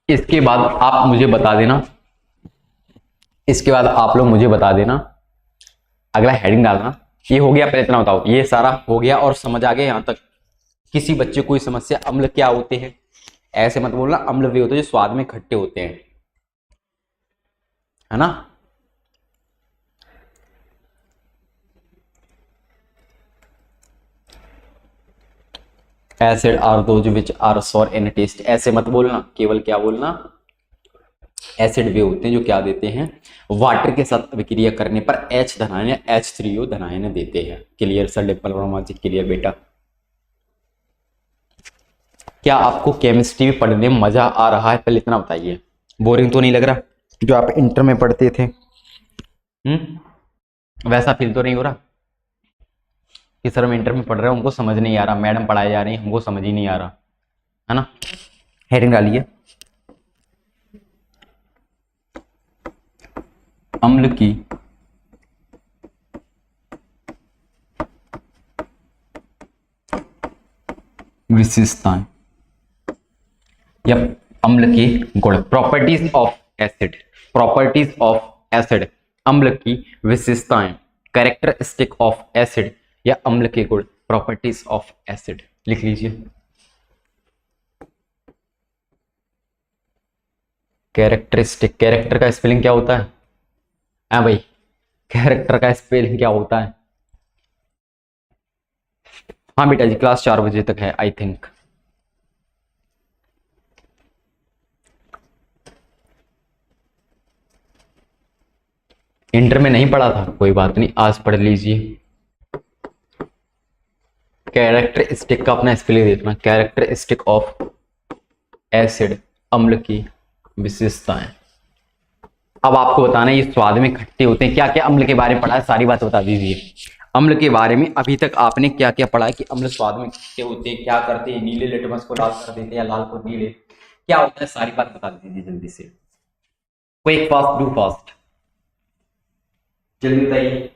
इसके बाद आप मुझे बता देना, इसके बाद आप लोग मुझे बता देना, अगला हेडिंग डालना। ये हो गया, पहले इतना बताओ, ये सारा हो गया और समझ आ गया यहां तक? किसी बच्चे को कोई समस्या? अम्ल क्या होते हैं, ऐसे मत बोलना, अम्ल वे होते हैं जो स्वाद में खट्टे होते हैं, है ना? Acid are those which are sour in taste, ऐसे मत बोलना, केवल क्या बोलना, एसिड वे होते हैं जो क्या देते हैं, वाटर के साथ अभिक्रिया करने पर H धनायन या H3O धनायन देते हैं। क्लियर सर, डिम्पल वर्मा जी क्लियर बेटा? क्या आपको केमिस्ट्री पढ़ने में मजा आ रहा है, पहले इतना बताइए। बोरिंग तो नहीं लग रहा, जो आप इंटर में पढ़ते थे? वैसा फील तो नहीं हो रहा कि सर हम इंटर में पढ़ रहे हैं, हमको समझ नहीं आ रहा, मैडम पढ़ाई जा रही है, हमको समझ ही नहीं आ रहा, है ना? हेडिंग डालिए, अम्ल की विशेषताएं या अम्ल के गुण, properties of acid, properties of acid, अम्ल की विशेषताएं, कैरेक्टरिस्टिक ऑफ एसिड या अम्ल के गुण, प्रॉपर्टीज ऑफ एसिड लिख लीजिए। कैरेक्टरिस्टिक, कैरेक्टर का स्पेलिंग क्या होता है? हाँ भाई, कैरेक्टर का स्पेलिंग क्या होता है? हाँ बेटा जी, क्लास 4 बजे तक है आई थिंक। इंटर में नहीं पढ़ा था, कोई बात नहीं, आज पढ़ लीजिए। कैरेक्टरिस्टिक का अपना स्पेलिंग देखना, कैरेक्टरिस्टिक ऑफ एसिड, अम्ल की विशेषताएं। अब आपको बताना है ये स्वाद में खट्टे होते हैं, क्या क्या अम्ल के बारे में पढ़ा है, सारी बात बता दीजिए। अम्ल के बारे में अभी तक आपने क्या क्या पढ़ा है कि अम्ल स्वाद में खट्टे होते हैं, क्या करते हैं, नीले लिटमस को लाल कर देते हैं या लाल को नीले, क्या होता है, सारी बात बता दीजिए जल्दी से। क्विक फास्ट डू फास्ट, जल्दी बताइए।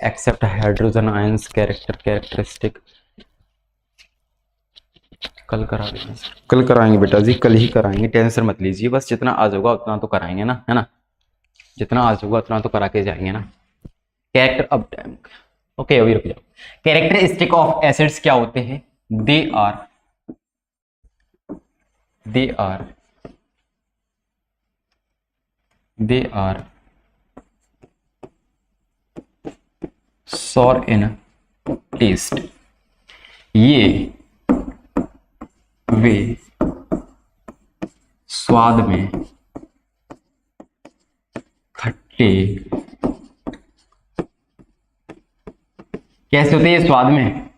एक्सेप्ट हाइड्रोजन आयंस, कैरेक्टरिस्टिक कल करा देंगे, कल कराएंगे बेटा जी, कल ही कराएंगे, टेंशन मत लीजिए, बस जितना आज होगा उतना तो कराएंगे ना, है ना, जितना आज होगा उतना तो करा के जाएंगे ना। कैरेक्टर अब टाइम, ओके अभी रुक जाओ। कैरेक्टरिस्टिक ऑफ एसिड्स क्या होते हैं? They are sour in taste, ये वे स्वाद में खट्टे कैसे होते हैं? ये स्वाद में,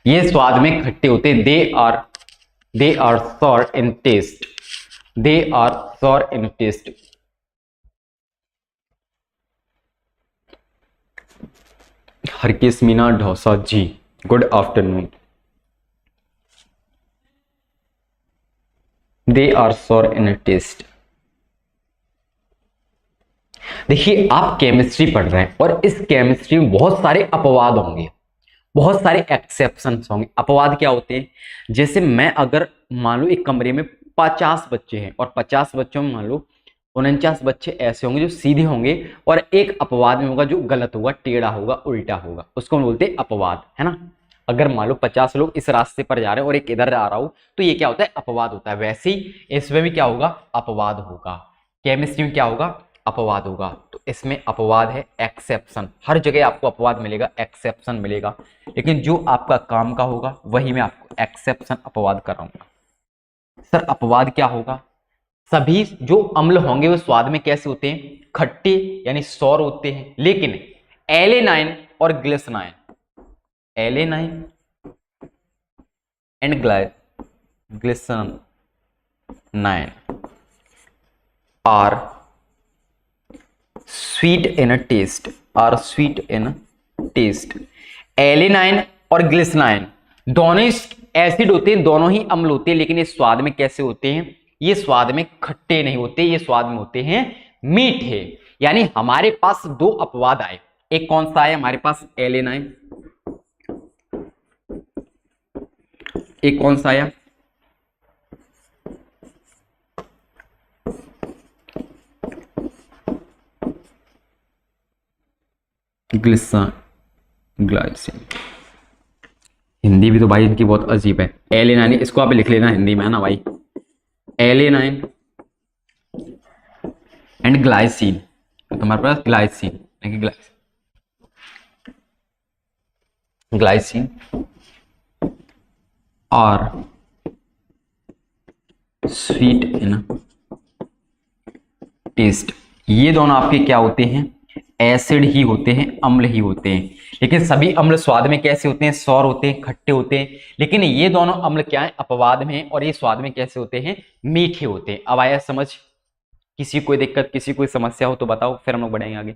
ये स्वाद में खट्टे होते हैं। They are sour in taste, they are sour in taste। Harkis Meena Dhosa ji, good afternoon. They are sour in taste. देखिए आप केमिस्ट्री पढ़ रहे हैं और इस केमिस्ट्री में बहुत सारे अपवाद होंगे, बहुत सारे एक्सेप्शंस होंगे। अपवाद क्या होते हैं? जैसे मैं अगर मान लो एक कमरे में 50 बच्चे हैं और 50 बच्चों में मान लो 49 बच्चे ऐसे होंगे जो सीधे होंगे और एक अपवाद में होगा जो गलत होगा, टेढ़ा होगा, उल्टा होगा, उसको हम बोलते हैं अपवाद, है ना। अगर मान लो 50 लोग इस रास्ते पर जा रहे हैं और एक इधर आ रहा हो तो ये क्या होता है? अपवाद होता है। वैसे ही इसमें भी क्या होगा? अपवाद होगा। केमिस्ट्री में क्या होगा? अपवाद होगा। तो इसमें अपवाद है, एक्सेप्शन। हर जगह आपको अपवाद मिलेगा, एक्सेप्शन मिलेगा, लेकिन जो आपका काम का होगा वही मैं आपको एक्सेप्शन अपवाद कराऊंगा। सर अपवाद क्या होगा? सभी जो अम्ल होंगे वो स्वाद में कैसे होते हैं? खट्टे यानी सौर होते हैं, लेकिन एलेनाइन और glycine, alanine and glycine are sweet in taste, are sweet in taste. Alanine और ग्लिसनाइन दोनों ही एसिड होते हैं, दोनों ही अम्ल होते हैं, लेकिन ये स्वाद में कैसे होते हैं? ये स्वाद में खट्टे नहीं होते, ये स्वाद में होते हैं मीठे। यानी हमारे पास दो अपवाद आए, एक कौन सा आया हमारे पास एलेनाइन, एक कौन सा आया ग्लाइसिन। हिंदी भी तो भाई इनकी बहुत अजीब है। एलेनाइन, इसको आप लिख लेना हिंदी में है ना भाई, एलेनाइन एंड ग्लाइसिन। तो तुम्हारे पास ग्लाइसिन, ग्लाइसिन और स्वीट इन टेस्ट, ये दोनों आपके क्या होते हैं, एसिड ही होते हैं, अम्ल ही होते हैं। लेकिन सभी अम्ल स्वाद में कैसे होते हैं, सौर होते हैं, खट्टे होते हैं। लेकिन ये दोनों अम्ल क्या है, अपवाद में, और ये स्वाद में कैसे होते हैं, मीठे होते हैं। अब आया समझ? किसी कोई दिक्कत, किसी कोई समस्या हो तो बताओ, फिर हम लोग बढ़ेंगे आगे।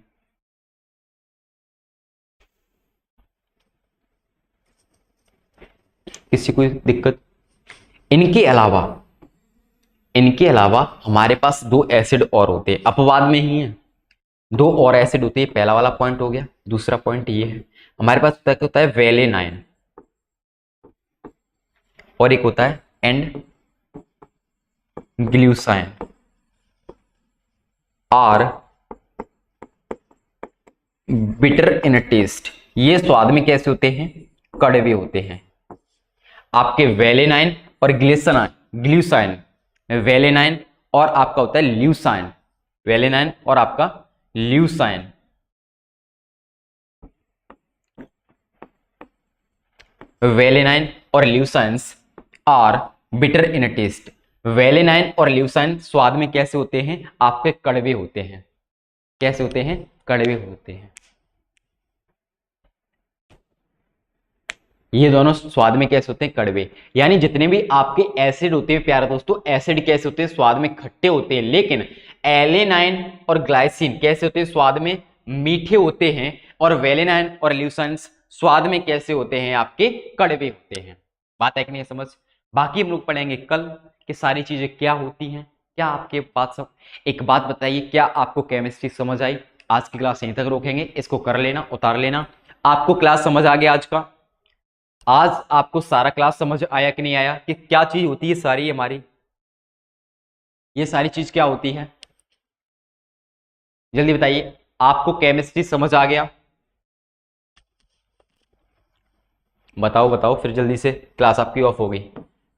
किसी कोई दिक्कत? इनके अलावा हमारे पास दो एसिड और होते हैं, अपवाद में ही है, दो और एसिड होते हैं। पहला वाला पॉइंट हो गया। दूसरा पॉइंट ये है, हमारे पास होता है वेलेनाइन और एक होता है एंड ग्लूसाइन, और बिटर इन टेस्ट, ये स्वाद में कैसे होते हैं, कड़वे होते हैं। आपके वेलेनाइन और ग्लूसाइन, वेलेनाइन और आपका होता है ल्यूसाइन, वेलेनाइन और आपका ल्यूसाइन, वेलेनाइन और ल्यूसाइंस आर बिटर इन टेस्ट। वेलेनाइन और ल्यूसाइन स्वाद में कैसे होते हैं, आपके कड़वे होते हैं। कैसे होते हैं, कड़वे होते हैं। ये दोनों स्वाद में कैसे होते हैं, कड़वे। यानी जितने भी आपके एसिड होते हैं प्यारे दोस्तों, एसिड कैसे होते हैं, स्वाद में खट्टे होते हैं। लेकिन एलेनाइन और ग्लाइसिन कैसे होते हैं, स्वाद में मीठे होते हैं। और वेलेनाइन और ल्यूसाइंस स्वाद में कैसे होते हैं, आपके कड़वे होते हैं। बात है कि नहीं समझ? बाकी हम लोग पढ़ेंगे कल कि सारी चीजें क्या होती हैं। क्या आपके पास सब, एक बात बताइए, क्या आपको केमिस्ट्री समझ आई? आज की क्लास यहीं तक रोकेंगे, इसको कर लेना, उतार लेना। आपको क्लास समझ आ गया आज का? आज आपको सारा क्लास समझ आया कि नहीं आया, कि क्या चीज होती है सारी हमारी, ये सारी चीज क्या होती है, जल्दी बताइए। आपको केमिस्ट्री समझ आ गया? बताओ बताओ फिर जल्दी से, क्लास आपकी ऑफ हो गई।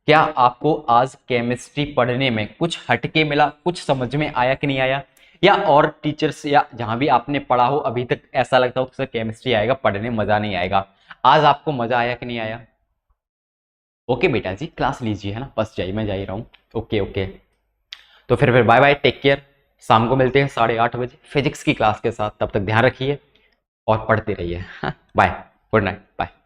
क्या आपको आज केमिस्ट्री पढ़ने में कुछ हटके मिला, कुछ समझ में आया कि नहीं आया? या और टीचर्स या जहां भी आपने पढ़ा हो अभी तक ऐसा लगता हो कि सर केमिस्ट्री आएगा पढ़ने मजा नहीं आएगा, आज आपको मजा आया कि नहीं आया? ओके बेटा जी, क्लास लीजिए है ना, बस जाइए, मैं जा ही रहा हूँ। ओके ओके, तो फिर बाय बाय, टेक केयर। शाम को मिलते हैं 8:30 बजे फिजिक्स की क्लास के साथ। तब तक ध्यान रखिए और पढ़ते रहिए। Bye, good night, bye.